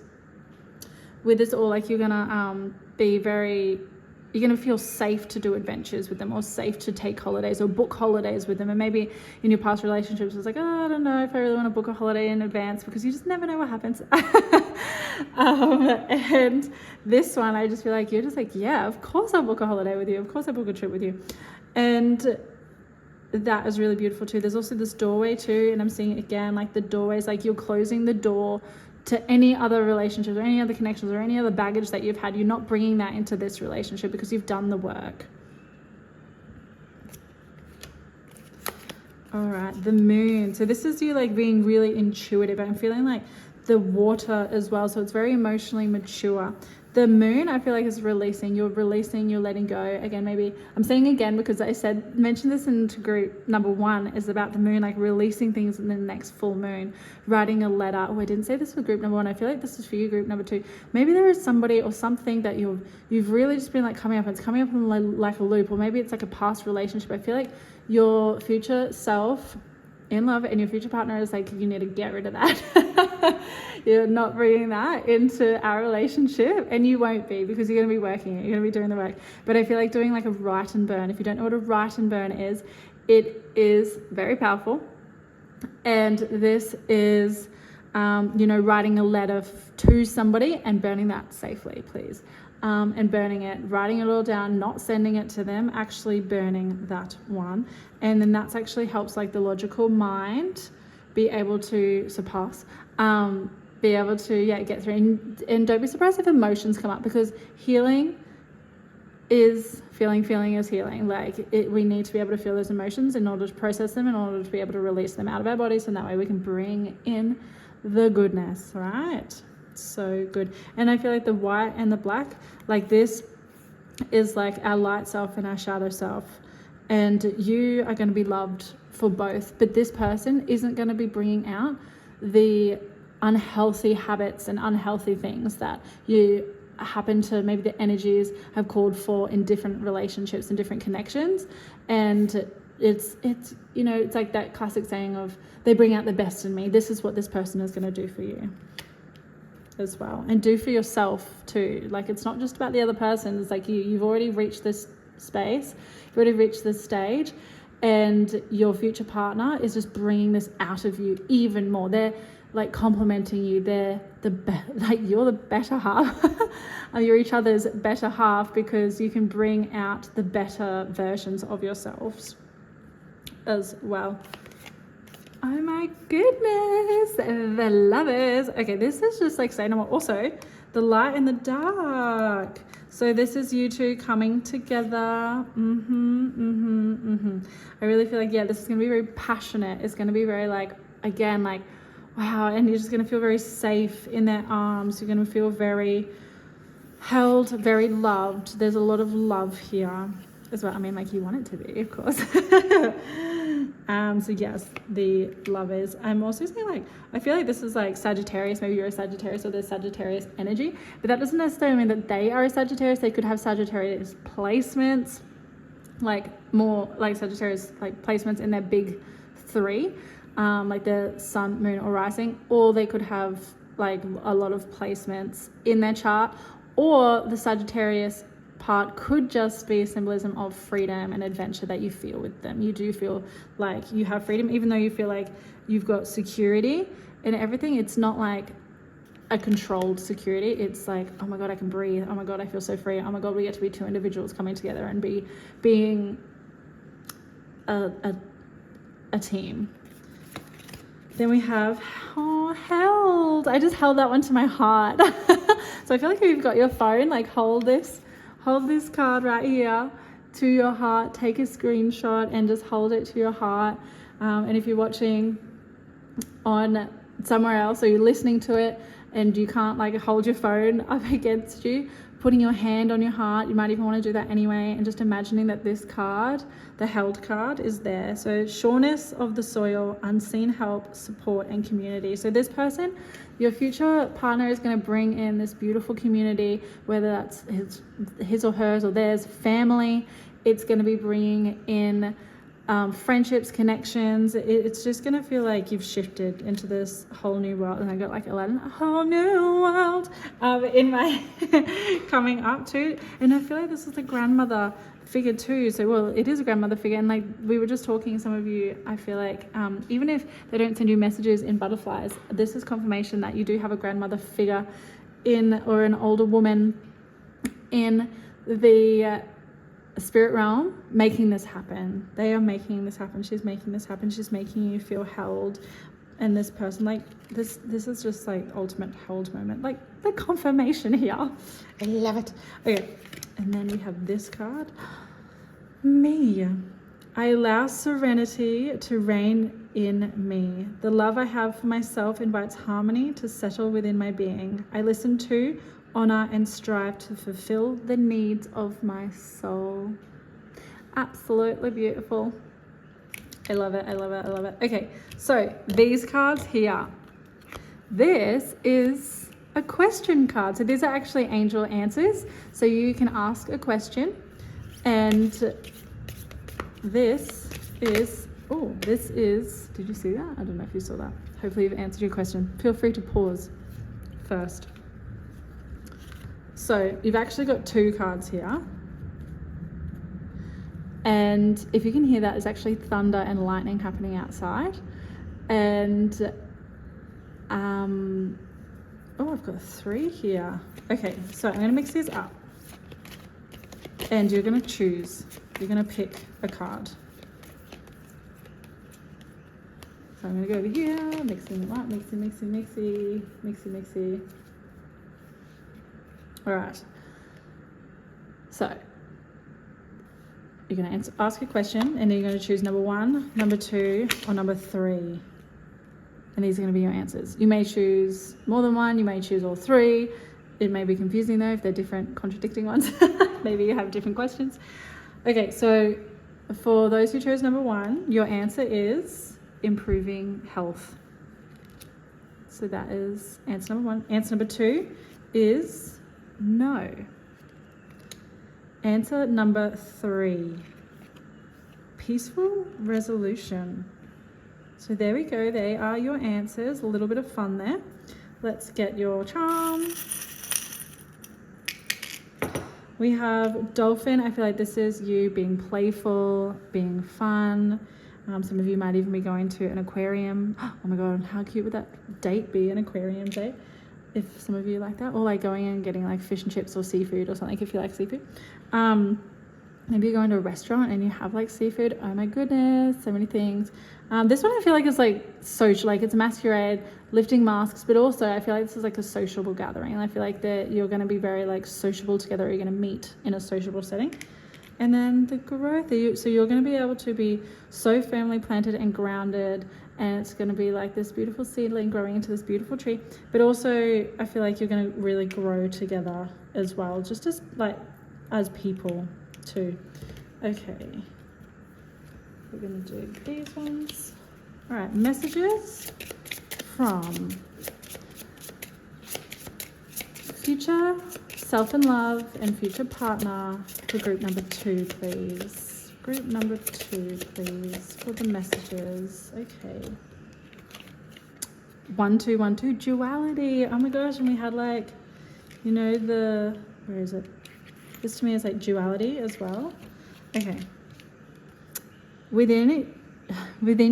with this, or like you're gonna you're gonna feel safe to do adventures with them, or safe to take holidays or book holidays with them. And maybe in your past relationships it's like, oh, I don't know if I really want to book a holiday in advance, because you just never know what happens. And this one, I just feel like you're just like, yeah, of course I'll book a holiday with you, of course I'll book a trip with you. And that is really beautiful too. There's also this doorway too, and I'm seeing it again, like the doorways, like you're closing the door to any other relationships or any other connections or any other baggage that you've had. You're not bringing that into this relationship because you've done the work. All right, the moon. So this is you like being really intuitive. I'm feeling like the water as well. So it's very emotionally mature. The moon, I feel like, is releasing. You're letting go. Again, maybe I'm saying again because I mentioned this into group number 1 is about the moon, like releasing things in the next full moon, writing a letter. Oh, I didn't say this for group number 1. I feel like this is for you, group number 2. Maybe there is somebody or something that you've really just been like coming up. It's coming up in like a loop, or maybe it's like a past relationship. I feel like your future self in love and your future partner is like, you need to get rid of that. You're not bringing that into our relationship, and you won't be, because you're going to be working it, you're going to be doing the work. But I feel like doing like a write and burn. If you don't know what a write and burn is, it is very powerful. And this is writing a letter to somebody and burning that safely, please. And burning it, writing it all down, not sending it to them, actually burning that one. And then that's actually helps like the logical mind be able to surpass, be able to get through. And don't be surprised if emotions come up, because healing is feeling is healing. Like we need to be able to feel those emotions in order to process them, in order to be able to release them out of our bodies, and that way we can bring in the goodness, right? So good. And I feel like the white and the black, like this is like our light self and our shadow self. And you are going to be loved for both. But this person isn't going to be bringing out the unhealthy habits and unhealthy things that you happen to, maybe the energies have called for in different relationships and different connections. And it's you know, it's like that classic saying of, they bring out the best in me. This is what this person is going to do for you as well, and do for yourself too. Like, it's not just about the other person. It's like you've already reached this space, you've already reached this stage, and your future partner is just bringing this out of you even more. They're like complimenting you. They're like, you're the better half. You're each other's better half, because you can bring out the better versions of yourselves as well. Oh my goodness, the lovers. Okay, this is just like saying also the light and the dark. So this is you two coming together. I really feel like, yeah, this is gonna be very passionate. It's gonna be very like, again, like, wow, and you're just gonna feel very safe in their arms. You're gonna feel very held, very loved. There's a lot of love here as well. I mean, like, you want it to be, of course. So yes, the lovers. I'm also saying, like, I feel like this is like Sagittarius. Maybe you're a Sagittarius, or there's Sagittarius energy, but that doesn't necessarily mean that they are a Sagittarius. They could have Sagittarius placements, like more like Sagittarius like placements in their big three, like the sun, moon, or rising, or they could have like a lot of placements in their chart, or the Sagittarius part could just be a symbolism of freedom and adventure that you feel with them. You do feel like you have freedom, even though you feel like you've got security and everything. It's not like a controlled security. It's like, oh my God, I can breathe. Oh my God, I feel so free. Oh my God, we get to be two individuals coming together and being a team. Then we have, oh, held. I just held that one to my heart. So I feel like if you've got your phone, like hold this card right here to your heart, take a screenshot and just hold it to your heart. And if you're watching on somewhere else, or you're listening to it and you can't like hold your phone up against you, putting your hand on your heart, you might even want to do that anyway, and just imagining that this card, the held card, is there. So sureness of the soil, unseen help, support, and community. So this person, your future partner, is going to bring in this beautiful community, whether that's his or hers or theirs, family. It's going to be bringing in friendships, connections. It's just going to feel like you've shifted into this whole new world. And I got like Aladdin, a whole new world in my coming up to. And I feel like this is a grandmother figure too. So, well, it is a grandmother figure. And like we were just talking, some of you, I feel like even if they don't send you messages in butterflies, this is confirmation that you do have a grandmother figure or an older woman in the spirit realm making this happen. They are making this happen. She's making this happen. She's making you feel held. And this person, like this is just like ultimate held moment, like the confirmation here. I love it. Okay, and then we have this card. Me. I allow serenity to reign in me. The love I have for myself invites harmony to settle within my being. I listen to, honor, and strive to fulfill the needs of my soul. Absolutely beautiful. I love it. I love it. I love it. Okay, so these cards here. This is a question card. So these are actually angel answers. So you can ask a question, and this is, did you see that? I don't know if you saw that. Hopefully you've answered your question. Feel free to pause first. So you've actually got two cards here. And if you can hear that, it's actually thunder and lightning happening outside. And, I've got three here. Okay, so I'm going to mix these up. And you're going to choose. You're going to pick a card. So I'm going to go over here, mixing them up, mixy. All right. So you're going to ask a question, and then you're going to choose number 1, number 2, or number 3. And these are going to be your answers. You may choose more than one, you may choose all 3. It may be confusing though if they're different contradicting ones. Maybe you have different questions. Okay, so for those who chose number 1, your answer is improving health. So that is answer number 1. Answer number 2 is no. Answer number 3, peaceful resolution. So there we go. They are your answers. A little bit of fun there. Let's get your charm. We have dolphin. I feel like this is you being playful, being fun. Some of you might even be going to an aquarium. Oh my God, how cute would that date be, an aquarium date? If some of you like that. Or like going and getting like fish and chips or seafood or something if you like seafood. Maybe you're going to a restaurant and you have like seafood. Oh my goodness, so many things. This one I feel like is like social, like it's a masquerade, lifting masks, but also I feel like this is like a sociable gathering. And I feel like that you're going to be very like sociable together. You're going to meet in a sociable setting. And then the growth, so you're going to be able to be so firmly planted and grounded, and it's going to be like this beautiful seedling growing into this beautiful tree. But also I feel like you're going to really grow together as well, just as like as people too. Okay, we're going to do these ones. All right, messages from future self and love and future partner for group number 2, please. Group number 2, please, for the messages. Okay. 1 2 1 2 duality. Oh my gosh, and we had like, you know, the, where is it? This to me is like duality as well. Okay. Within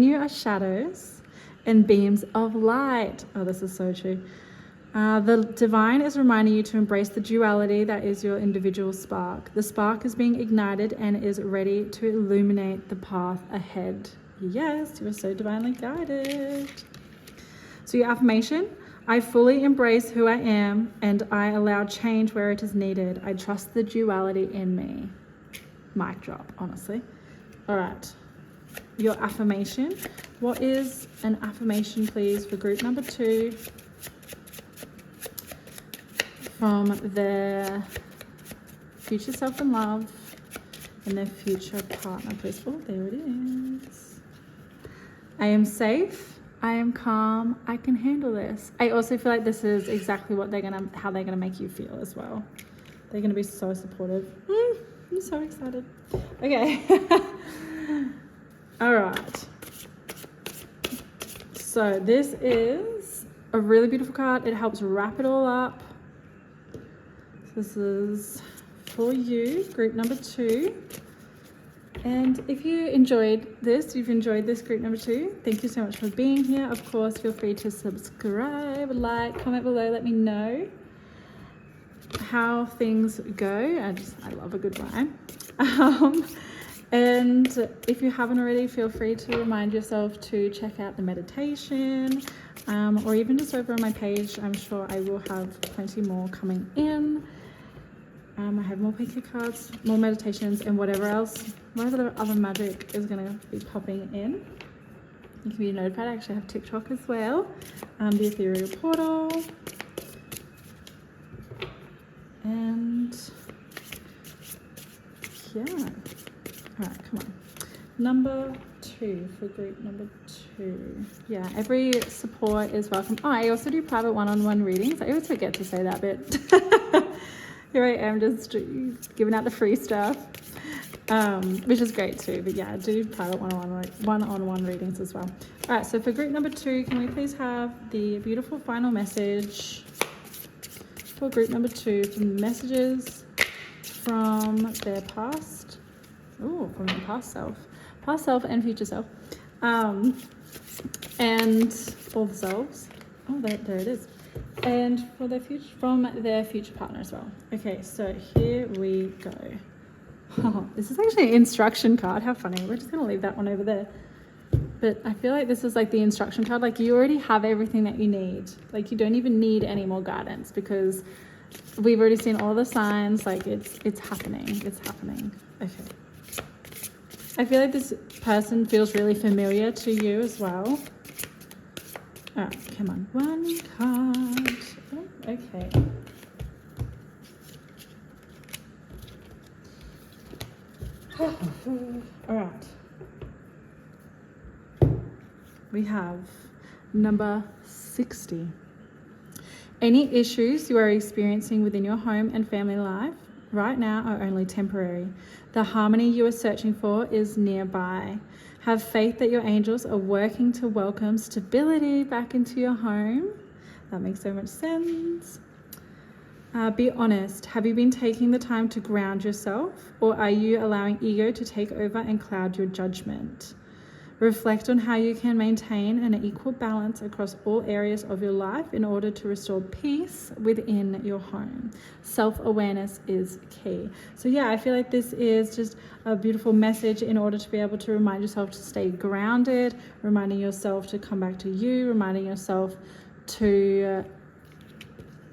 you are shadows and beams of light. Oh, this is so true. The divine is reminding you to embrace the duality that is your individual spark. The spark is being ignited and is ready to illuminate the path ahead. Yes, you are so divinely guided. So your affirmation: I fully embrace who I am and I allow change where it is needed. I trust the duality in me. Mic drop, honestly. All right. Your affirmation. What is an affirmation, please, for group number 2? From their future self and love and their future partner, please. Oh, there it is. I am safe. I am calm. I can handle this. I also feel like this is exactly what how they're gonna make you feel as well. They're gonna be so supportive. I'm so excited. Okay. All right. So this is a really beautiful card. It helps wrap it all up. This is for you, group number 2. And if you enjoyed this, you've enjoyed this group number 2, thank you so much for being here. Of course, feel free to subscribe, like, comment below, let me know how things go. I love a good rhyme. And if you haven't already, feel free to remind yourself to check out the meditation, or even just over on my page. I'm sure I will have plenty more coming in. I have more PK cards, more meditations, and whatever other magic is going to be popping in. You can be notified. I actually have TikTok as well, the Ethereal Portal, and yeah. All right, come on. Number 2 for group number 2. Yeah, every support is welcome. Oh, I also do private one-on-one readings. I always forget to say that bit. Here I am just giving out the free stuff, which is great too. But yeah, I do private one-on-one readings as well. All right, so for group number 2, can we please have the beautiful final message for group number 2 from messages from their past, from their past self and future self, and all the selves. Oh, there it is. And for their future, from their future partner as well. Okay, so here we go. Oh, this is actually an instruction card. How funny. We're just going to leave that one over there. But I feel like this is like the instruction card. Like you already have everything that you need. Like you don't even need any more guidance because we've already seen all the signs. Like it's happening. It's happening. Okay. I feel like this person feels really familiar to you as well. All right, come on. One card. Oh, okay. we have number 60. Any issues you are experiencing within your home and family life right now are only temporary. The harmony you are searching for is nearby. Have faith that your angels are working to welcome stability back into your home. That makes so much sense. Be honest. Have you been taking the time to ground yourself, or are you allowing ego to take over and cloud your judgment? Reflect on how you can maintain an equal balance across all areas of your life in order to restore peace within your home. Self-awareness is key. So yeah, I feel like this is just a beautiful message in order to be able to remind yourself to stay grounded, reminding yourself to come back to you, reminding yourself to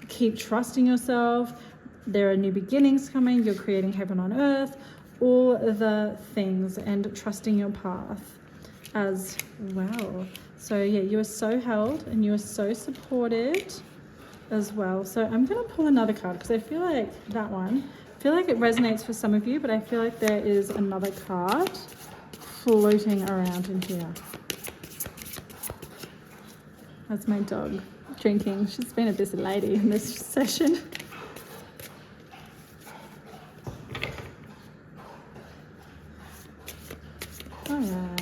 keep trusting yourself. There are new beginnings coming. You're creating heaven on earth, all the things, and trusting your path as well. So yeah, you are so held and you are so supported as well. So I'm going to pull another card because I feel like that one, I feel like it resonates for some of you, but I feel like there is another card floating around in here. That's my dog drinking. She's been a busy lady in this session. All right.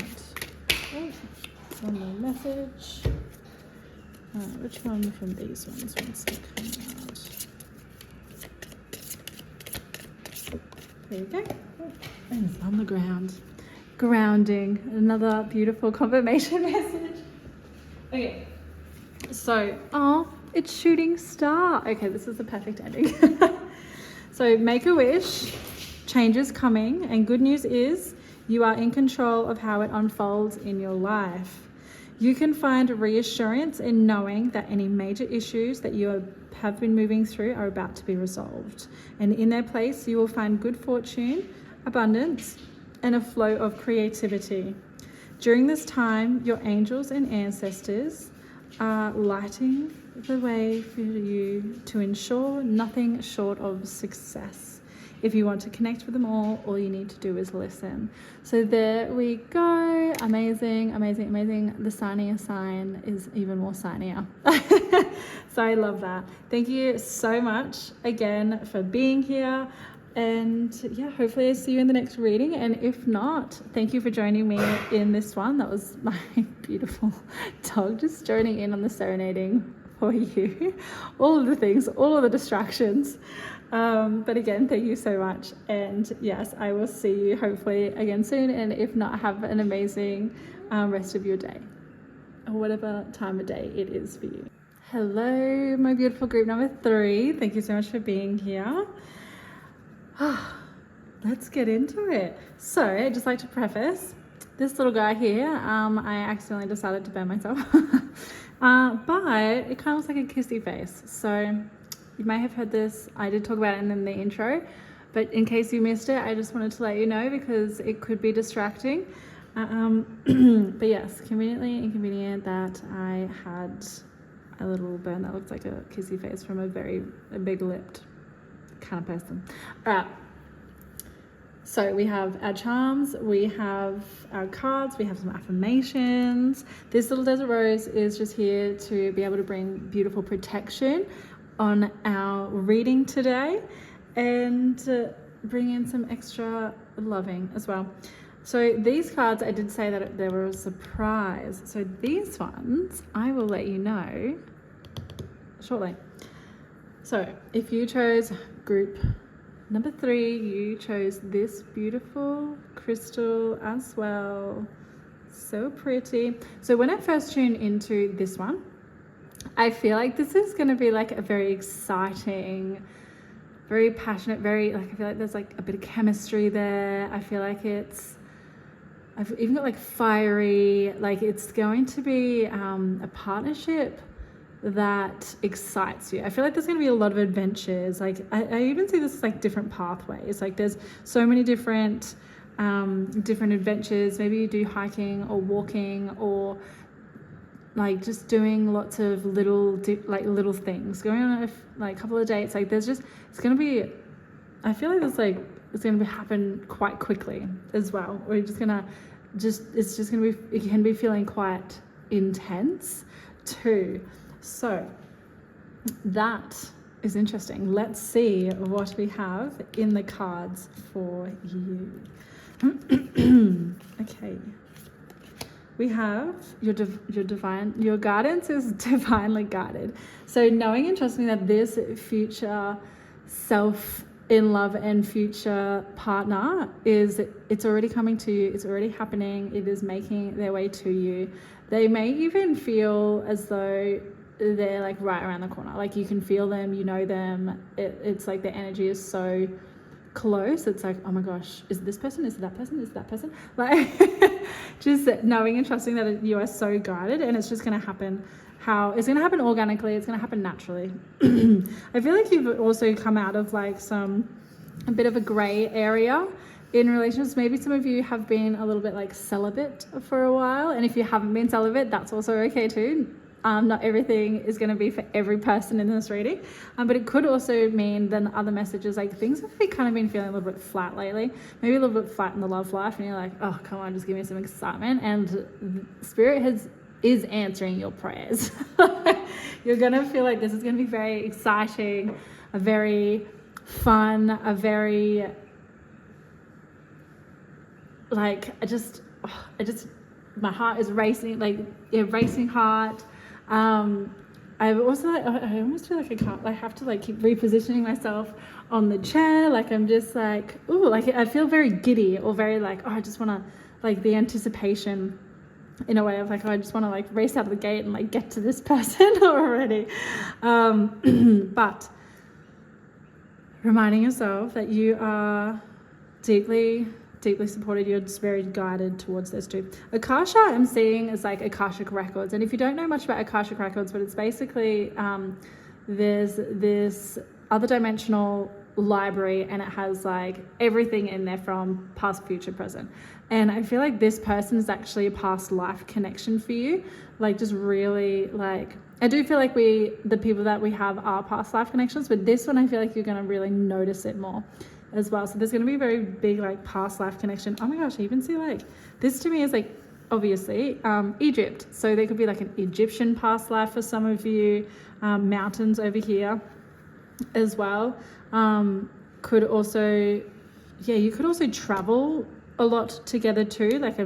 One more message. Which one from these ones wants to come out? There you go. And it's on the ground. Grounding. Another beautiful confirmation message. Okay. So, it's shooting star. Okay, this is the perfect ending. So make a wish. Change is coming. And good news is you are in control of how it unfolds in your life. You can find reassurance in knowing that any major issues that you have been moving through are about to be resolved. And in their place, you will find good fortune, abundance, and a flow of creativity. During this time, your angels and ancestors are lighting the way for you to ensure nothing short of success. If you want to connect with them all you need to do is listen. So there we go. Amazing, amazing, amazing. The signier sign is even more signier. So I love that. Thank you so much again for being here. And yeah, hopefully I see you in the next reading. And if not, thank you for joining me in this one. That was my beautiful dog just joining in on the serenading for you. All of the things, all of the distractions. But again, thank you so much. And yes, I will see you hopefully again soon. And if not, have an amazing rest of your day or whatever time of day it is for you. Hello, my beautiful group number 3. Thank you so much for being here. Let's get into it. So I'd just like to preface this little guy here. I accidentally decided to burn myself, but it kind of looks like a kissy face. So you may have heard this. I did talk about it in the intro, but in case you missed it, I just wanted to let you know because it could be distracting. But yes, conveniently inconvenient that I had a little burn that looks like a kissy face from a big lipped kind of person. All right. So we have our charms, we have our cards, we have some affirmations. This little desert rose is just here to be able to bring beautiful protection on our reading today and bring in some extra loving as well. So these cards, I did say that they were a surprise. So these ones, I will let you know shortly. So if you chose group number 3, you chose this beautiful crystal as well. So pretty. So when I first tuned into this one, I feel like this is going to be like a very exciting, very passionate, I feel like there's like a bit of chemistry there. I feel like I've even got like fiery, like it's going to be a partnership that excites you. I feel like there's going to be a lot of adventures. Like I even see this as like different pathways. Like there's so many different adventures. Maybe you do hiking or walking or like just doing lots of little things, going on a couple of dates. Like there's just, it's going to be, I feel like it's going to happen quite quickly as well. We're just going to it can be feeling quite intense too. So that is interesting. Let's see what we have in the cards for you. Okay. We have your guidance is divinely guided. So knowing and trusting that this future self in love and future partner it's already coming to you, it's already happening, it is making their way to you. They may even feel as though they're like right around the corner, like you can feel them, you know them. It's like the energy is so close. It's like, oh my gosh, is this person, is that person, is that person, like just knowing and trusting that you are so guided, and it's just going to happen how it's going to happen organically, it's going to happen naturally. I feel like you've also come out of like a bit of a gray area in relationships. Maybe some of you have been a little bit like celibate for a while, and if you haven't been celibate, that's also okay too. Not everything is going to be for every person in this reading, but it could also mean then other messages, like things have kind of been feeling a little bit flat lately, maybe a little bit flat in the love life, and you're like, oh come on, just give me some excitement, and Spirit is answering your prayers. You're going to feel like this is going to be very exciting, a very fun, a very like I just my heart is racing, like racing heart. I've also I almost feel like I have to like keep repositioning myself on the chair, like I'm just like, ooh, like I feel very giddy, or very like, oh, I just want to, like the anticipation in a way of like, oh, I just want to like race out of the gate and like get to this person already. But reminding yourself that you are deeply supported, you're just very guided towards this too. Akasha I'm seeing is like Akashic records, and if you don't know much about Akashic records, but it's basically there's this other dimensional library, and it has like everything in there from past, future, present. And I feel like this person is actually a past life connection for you, like just really like, I do feel like the people that we have are past life connections, but this one I feel like you're going to really notice it more as well. So there's going to be a very big like past life connection. Oh my gosh, I even see like this to me is like obviously Egypt, so there could be like an Egyptian past life for some of you. Mountains over here as well. Could also, you could also travel a lot together too, like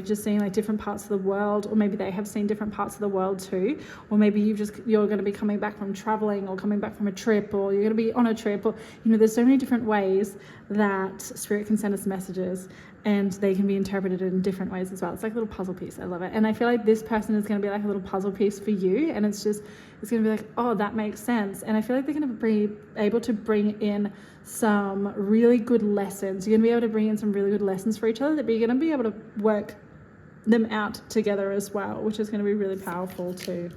just seeing like different parts of the world, or maybe they have seen different parts of the world too, or maybe you're going to be coming back from traveling, or coming back from a trip, or you're going to be on a trip, or there's so many different ways that Spirit can send us messages, and they can be interpreted in different ways as well. It's like a little puzzle piece. I love it. And I feel like this person is going to be like a little puzzle piece for you, and it's going to be like, oh, that makes sense. And I feel like they're going to be able to bring in some really good lessons. You're going to be able to bring in some really good lessons for each other, that you're going to be able to work them out together as well, which is going to be really powerful too.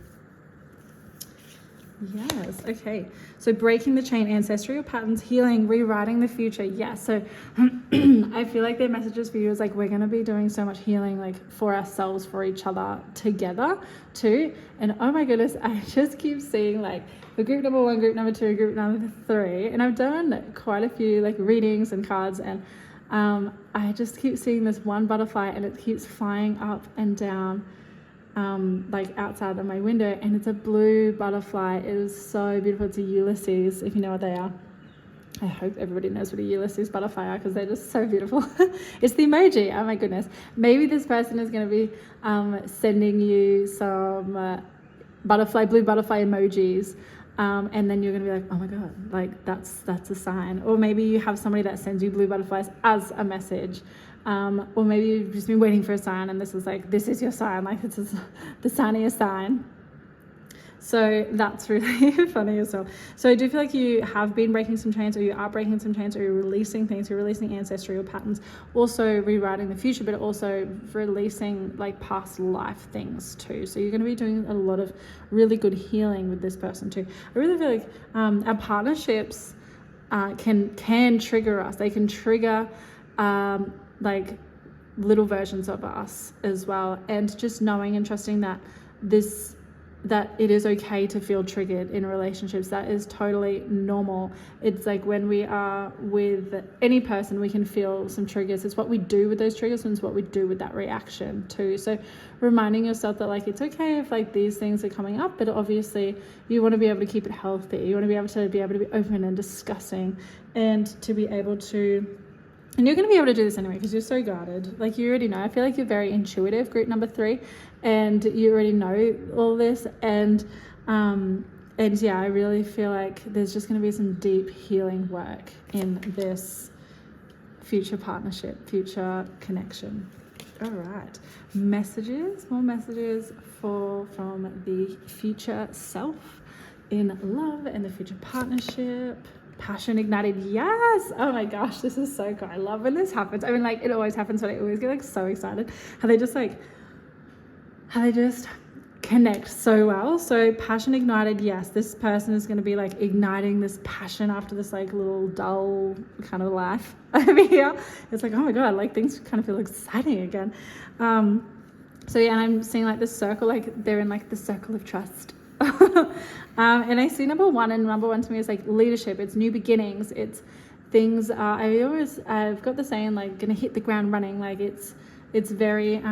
Yes, okay. So breaking the chain, ancestral patterns, healing, rewriting the future. Yes, so I feel like their messages for you is like, we're going to be doing so much healing, like for ourselves, for each other together too. And oh my goodness, I just keep seeing like the group number 1, group number 2, group number 3. And I've done quite a few like readings and cards, and I just keep seeing this one butterfly, and it keeps flying up and down like outside of my window, and it's a blue butterfly. It is so beautiful. It's a Ulysses, if you know what they are. I hope everybody knows what a Ulysses butterfly are, because they're just so beautiful. It's the emoji. Oh my goodness. Maybe this person is going to be sending you some blue butterfly emojis, and then you're going to be like, oh my god, like that's a sign. Or maybe you have somebody that sends you blue butterflies as a message. Or maybe you've just been waiting for a sign, and this is your sign, like this is the sign of your sign. So that's really funny as well. So I do feel like you have been breaking some chains, or you are breaking some chains, or you're releasing things, you're releasing ancestral patterns, also rewriting the future, but also releasing like past life things too. So you're going to be doing a lot of really good healing with this person too. I really feel like our partnerships can trigger us. They can trigger like little versions of us as well, and just knowing and trusting that this that it is okay to feel triggered in relationships. That is totally normal. It's like when we are with any person, we can feel some triggers. It's what we do with those triggers, and it's what we do with that reaction too. So reminding yourself that like it's okay if like these things are coming up, but obviously you want to be able to keep it healthy. You want to be able to be open and discussing, and to be able to, and you're going to be able to do this anyway because you're so guarded. Like you already know. I feel like you're very intuitive, group number 3, and you already know all this. And yeah, I really feel like there's just going to be some deep healing work in this future partnership, future connection. All right, more messages from the future self in love and the future partnership. Passion ignited, yes. Oh my gosh, this is so cool. I love when this happens. I mean, like, it always happens, but I always get like so excited how they just connect so well. So passion ignited, yes, this person is going to be like igniting this passion after this like little dull kind of life over here. It's like, oh my god, like things kind of feel exciting again. So yeah, and I'm seeing like this circle, like they're in like the circle of trust. And I see number 1, and number 1 to me is like leadership. It's new beginnings. It's things. I've got the saying like gonna hit the ground running. Like it's very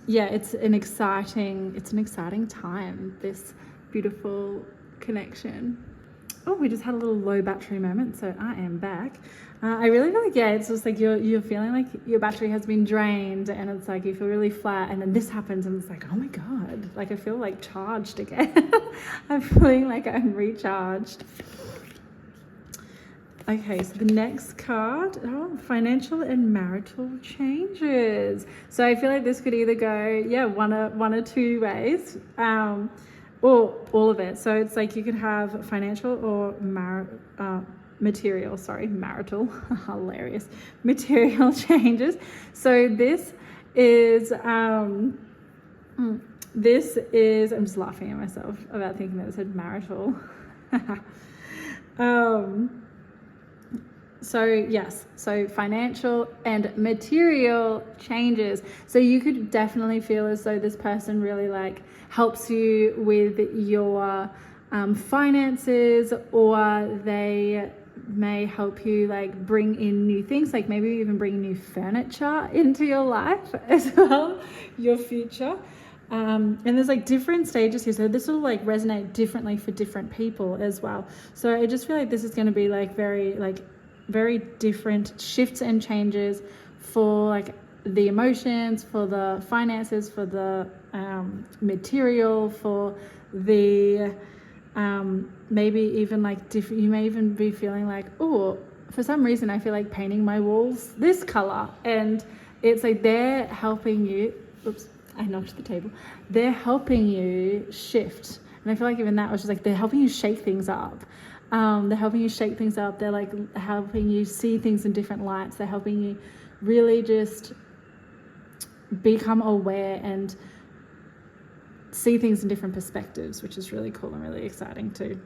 it's an exciting time. This beautiful connection. Oh, we just had a little low battery moment, so I am back. I really feel like, it's just like you're feeling like your battery has been drained, and it's like you feel really flat, and then this happens and it's like, oh my god, like I feel like charged again. I'm feeling like I'm recharged. Okay, so the next card, financial and marital changes. So I feel like this could either go, one or two ways, or all of it. So it's like you could have financial or marital, hilarious, material changes. So this is, I'm just laughing at myself about thinking that it said marital. So yes, so financial and material changes. So you could definitely feel as though this person really like helps you with your finances, or they may help you like bring in new things, like maybe even bring new furniture into your life as well, your future. And there's like different stages here, so this will like resonate differently for different people as well. So I just feel like this is going to be like very different shifts and changes for like the emotions, for the finances, for the material, for the maybe even like different. You may even be feeling like, oh, for some reason I feel like painting my walls this color, and it's like they're helping you. Oops, I knocked the table. They're helping you shift, and I feel like even that was just like they're helping you shake things up. They're helping you shake things up. They're like helping you see things in different lights. They're helping you really just become aware and see things in different perspectives, which is really cool and really exciting too.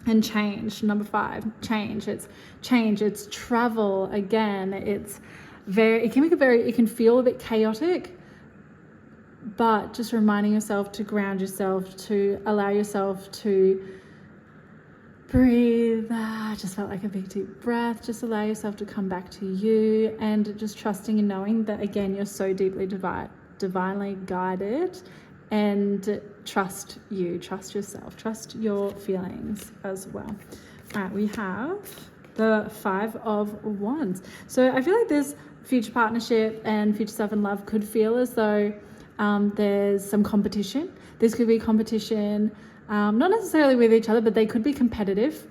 And change, number 5, change. It's change. It's travel again. It can feel a bit chaotic, but just reminding yourself to ground yourself, to allow yourself to breathe. Just felt like a big deep breath. Just allow yourself to come back to you, and just trusting and knowing that again you're so deeply divinely guided, and trust yourself, trust your feelings as well. We have the 5 of Wands. So I feel like this future partnership and future self and love could feel as though there's some competition. This could be competition, not necessarily with each other, but they could be competitive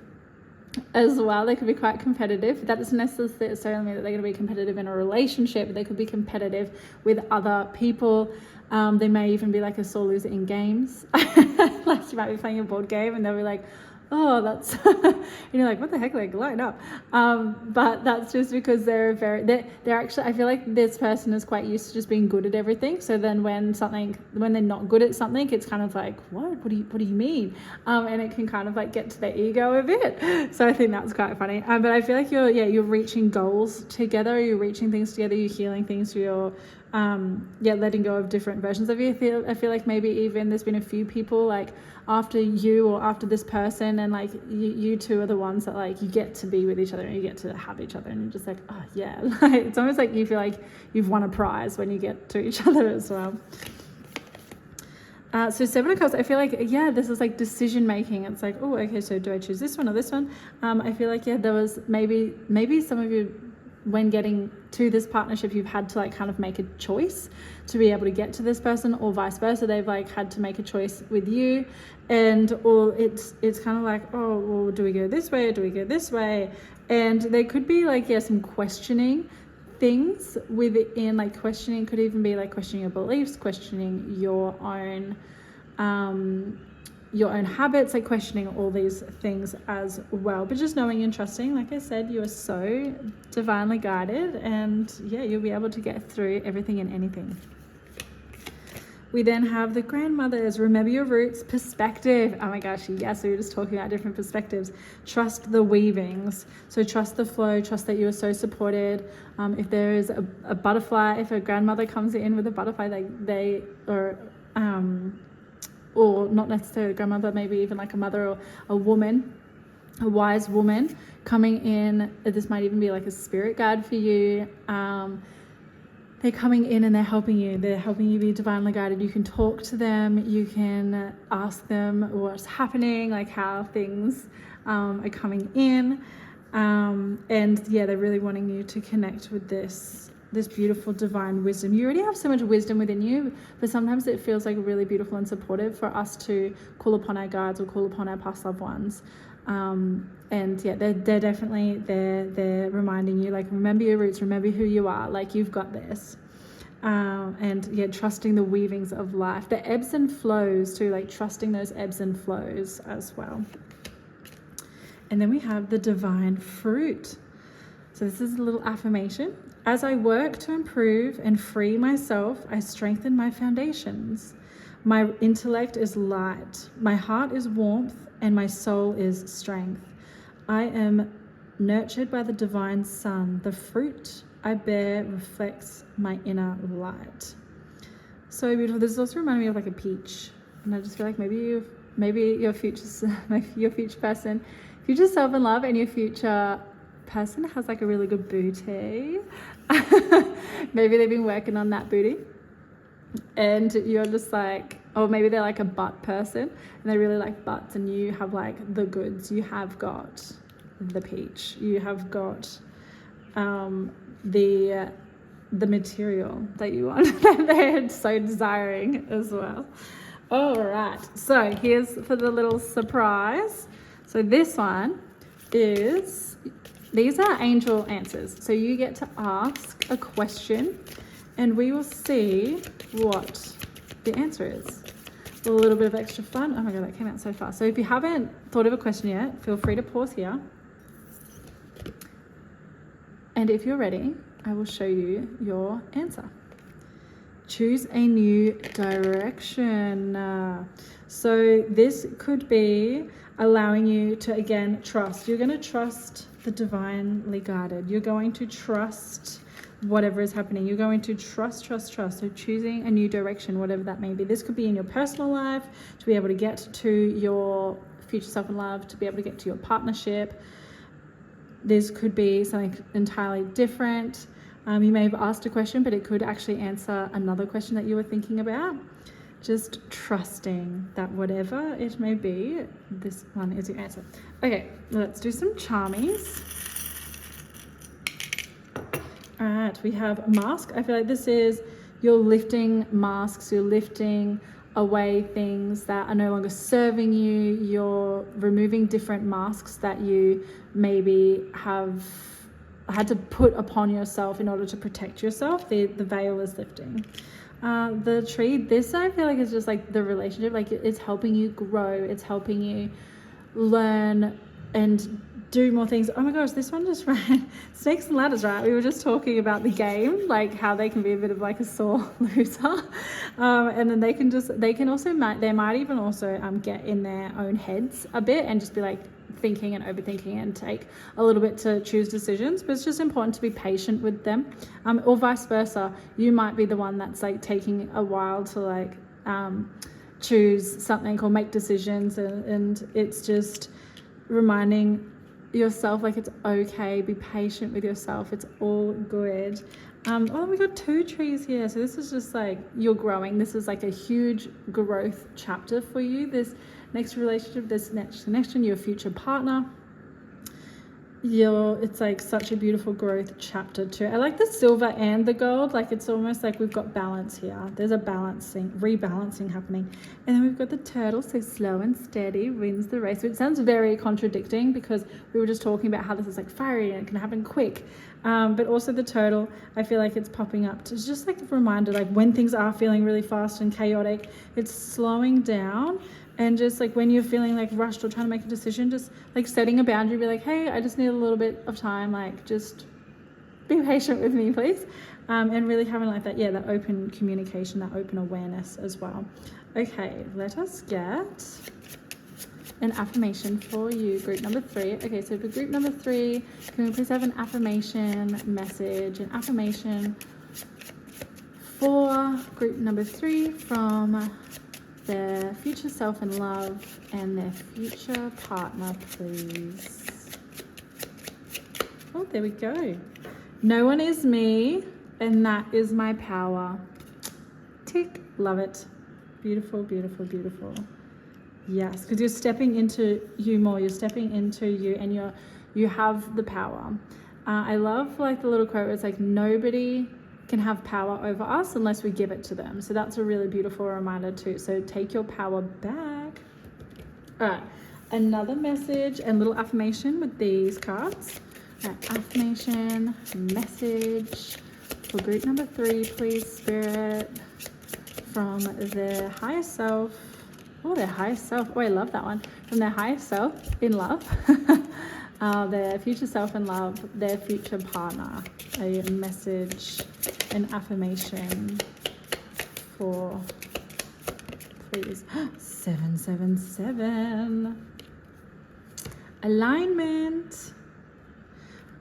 as well. They could be quite competitive. That doesn't necessarily mean that they're going to be competitive in a relationship, but they could be competitive with other people. They may even be like a sore loser in games. Like you might be playing a board game and they'll be like, oh, that's, and you're like, what the heck, like, line up. But that's just because they're actually, I feel like this person is quite used to just being good at everything. So then when they're not good at something, it's kind of like, what do you mean? And it can kind of like get to their ego a bit. So I think that's quite funny. But I feel like you're reaching goals together, you're reaching things together, you're healing things, you're letting go of different versions of you. I feel like maybe even there's been a few people like after you or after this person, and like you two are the ones that like you get to be with each other and you get to have each other, and you're just like, oh yeah, like it's almost like you feel like you've won a prize when you get to each other as well. So 7 of Cups, I feel like, this is like decision making. It's like, oh, okay, so do I choose this one or this one? I feel like, there was maybe some of you, when getting to this partnership, you've had to like kind of make a choice to be able to get to this person, or vice versa. They've like had to make a choice with you, or it's kind of like, oh, well, do we go this way or do we go this way? And there could be like, some questioning things within, like questioning could even be like questioning your beliefs, questioning your own habits, like questioning all these things as well. But just knowing and trusting, like I said, you are so divinely guided, and you'll be able to get through everything and anything. We then have the grandmothers, remember your roots, perspective. Oh my gosh, yes, we were just talking about different perspectives. Trust the weavings. So trust the flow, trust that you are so supported. If there is a butterfly, if a grandmother comes in with a butterfly, or not necessarily a grandmother, maybe even like a mother or a woman, a wise woman coming in. This might even be like a spirit guide for you. They're coming in and they're helping you. They're helping you be divinely guided. You can talk to them. You can ask them what's happening, like how things are coming in. They're really wanting you to connect with this beautiful divine wisdom. You already have so much wisdom within you, but sometimes it feels like really beautiful and supportive for us to call upon our guides or call upon our past loved ones. They're definitely they're reminding you, like, remember your roots, remember who you are, like you've got this. Trusting the weavings of life, the ebbs and flows too, like trusting those ebbs and flows as well. And then we have the divine fruit. So this is a little affirmation. As I work to improve and free myself, I strengthen my foundations. My intellect is light, my heart is warmth, and my soul is strength. I am nurtured by the divine sun. The fruit I bear reflects my inner light. So beautiful. This is also reminding me of like a peach. And I just feel like maybe your future person, future self in love, and your future person has like a really good booty. Maybe they've been working on that booty. And you're just like, or maybe they're like a butt person and they really like butts, and you have like the goods. You have got the peach. You have got the material that you want, that they're so desiring as well. All right, so here's for the little surprise. So this one is, these are angel answers. So you get to ask a question and we will see what the answer is. A little bit of extra fun. Oh my God, that came out so fast. So if you haven't thought of a question yet, feel free to pause here. And if you're ready, I will show you your answer. Choose a new direction. So this could be allowing you to, again, trust. You're going to trust the divinely guided. You're going to trust whatever is happening. You're going to trust. So choosing a new direction, whatever that may be. This could be in your personal life, to be able to get to your future self in love, to be able to get to your partnership. This could be something entirely different. You may have asked a question, but it could actually answer another question that you were thinking about. Just trusting that whatever it may be, this one is your answer. Okay, let's do some charmies. All right, we have mask. I feel like this is, you're lifting masks, you're lifting away things that are no longer serving you. You're removing different masks that you maybe have had to put upon yourself in order to protect yourself. The veil is lifting. The tree, this I feel like is just like the relationship, like it's helping you grow. It's helping you learn and do more things. Oh my gosh, this one just ran. Snakes and ladders, right? We were just talking about the game, like how they can be a bit of like a sore loser. And then they might even also get in their own heads a bit and just be like thinking and overthinking and take a little bit to choose decisions. But it's just important to be patient with them. Or vice versa. You might be the one that's like taking a while to like choose something or make decisions, and it's just reminding yourself like it's okay, be patient with yourself, it's all good. We got 2 trees here, so this is just like you're growing. This is like a huge growth chapter for you, this next relationship, this next connection, your future partner. It's like such a beautiful growth chapter too. I like the silver and the gold, like it's almost like we've got balance here. There's a rebalancing happening. And then we've got the turtle, so slow and steady wins the race. It sounds very contradicting because we were just talking about how this is like fiery and it can happen quick. But also the turtle, I feel like it's popping up to just like a reminder, like when things are feeling really fast and chaotic, it's slowing down. And just like when you're feeling like rushed or trying to make a decision, just like setting a boundary, be like, hey, I just need a little bit of time, like just be patient with me, please. And really having like that, that open communication, that open awareness as well. Okay, let us get an affirmation for you, group number 3. Okay, so for group number 3, can we please have an affirmation message, an affirmation for group number 3 from their future self in love and their future partner, please. Oh, there we go. No one is me, and that is my power. Tick. Love it. Beautiful, beautiful, beautiful. Yes, because you're stepping into you more. You're stepping into you, and you have the power. I love like the little quote where it's like, nobody can have power over us unless we give it to them. So that's a really beautiful reminder too. So take your power back. All right, another message and little affirmation with these cards. All right, affirmation message for group number 3, please, Spirit, from their higher self. Oh, their higher self. Oh, I love that one. From their higher self in love. Their future self in love, their future partner. A message, an affirmation for, please. 777. Alignment.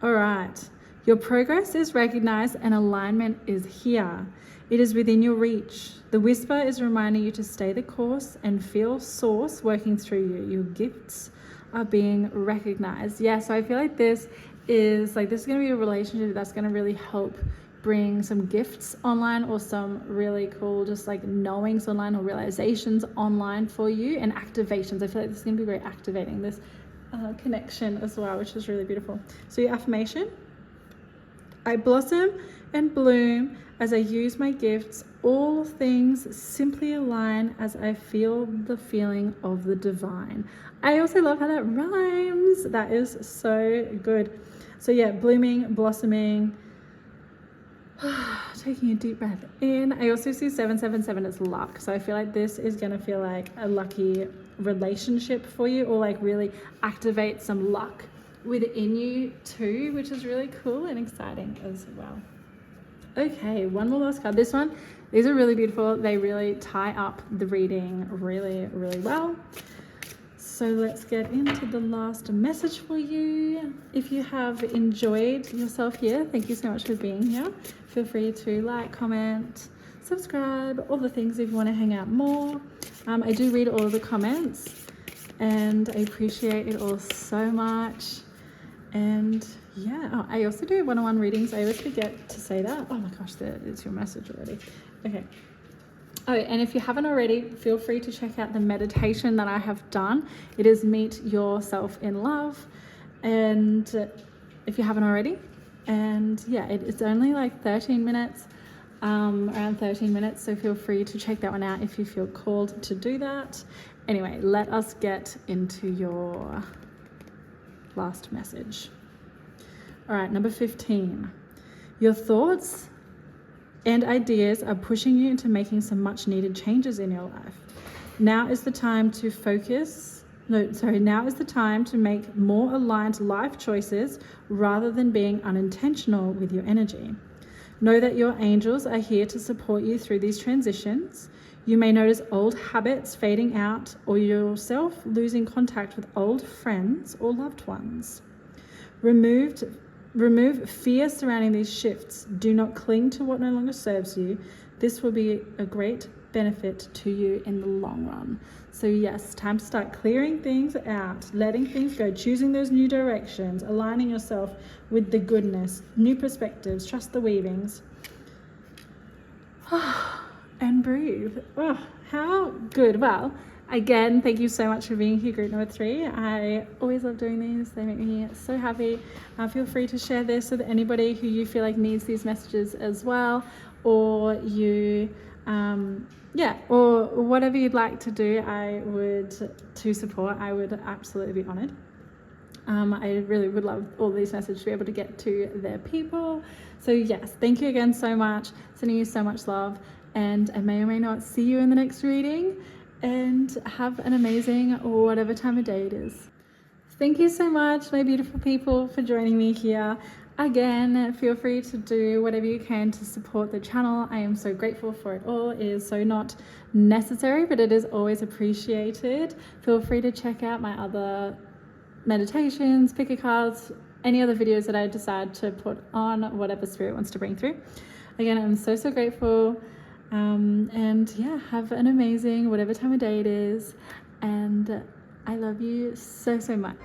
All right. Your progress is recognized and alignment is here. It is within your reach. The whisper is reminding you to stay the course and feel source working through you. Your gifts are being recognized. Yeah, so I feel like this is going to be a relationship that's going to really help bring some gifts online, or some really cool just like knowings online or realizations online for you, and activations. I feel like this is going to be very activating, this connection as well, which is really beautiful. So your affirmation: I blossom and bloom as I use my gifts. All things simply align as I feel the feeling of the divine. I also love how that rhymes. That is so good. So yeah, blooming, blossoming. Taking a deep breath in. I also see 777 as luck. So I feel like this is going to feel like a lucky relationship for you, or like really activate some luck within you too, which is really cool and exciting as well. Okay, one more last card. These are really beautiful. They really tie up the reading really, really well. So let's get into the last message for you. If you have enjoyed yourself here, thank you so much for being here. Feel free to like, comment, subscribe, all the things if you want to hang out more. I do read all of the comments and I appreciate it all so much. And yeah, I also do one-on-one readings. I always forget to say that. Oh my gosh, it's your message already. Okay. Oh, and if you haven't already, feel free to check out the meditation that I have done. It is Meet Yourself in Love. And if you haven't already, and yeah, it's only like 13 minutes, around 13 minutes. So feel free to check that one out if you feel called to do that. Anyway, let us get into your last message. All right, number 15. Your thoughts and ideas are pushing you into making some much needed changes in your life. Now is the time to focus Now is the time to make more aligned life choices rather than being unintentional with your energy. Know that your angels are here to support you through these transitions. You may notice old habits fading out or yourself losing contact with old friends or loved ones. Remove fear surrounding these shifts. Do not cling to what no longer serves you. This will be a great benefit to you in the long run. So yes, time to start clearing things out, letting things go, choosing those new directions, aligning yourself with the goodness, new perspectives, trust the weavings. And breathe. Oh, how good. Well, again, thank you so much for being here, group number 3. I always love doing these. They make me so happy. Feel free to share this with anybody who you feel like needs these messages as well, or you or whatever you'd like to do. To support, I would absolutely be honored. I really would love all these messages to be able to get to their people. So yes, thank you again so much. Sending you so much love, and I may or may not see you in the next reading. And have an amazing whatever time of day it is. Thank you so much, my beautiful people, for joining me here. Again, feel free to do whatever you can to support the channel. I am so grateful for it all. It is so not necessary, but it is always appreciated. Feel free to check out my other meditations, picker cards, any other videos that I decide to put on, whatever spirit wants to bring through. Again, I'm so grateful. And yeah, have an amazing whatever time of day it is. And I love you so much.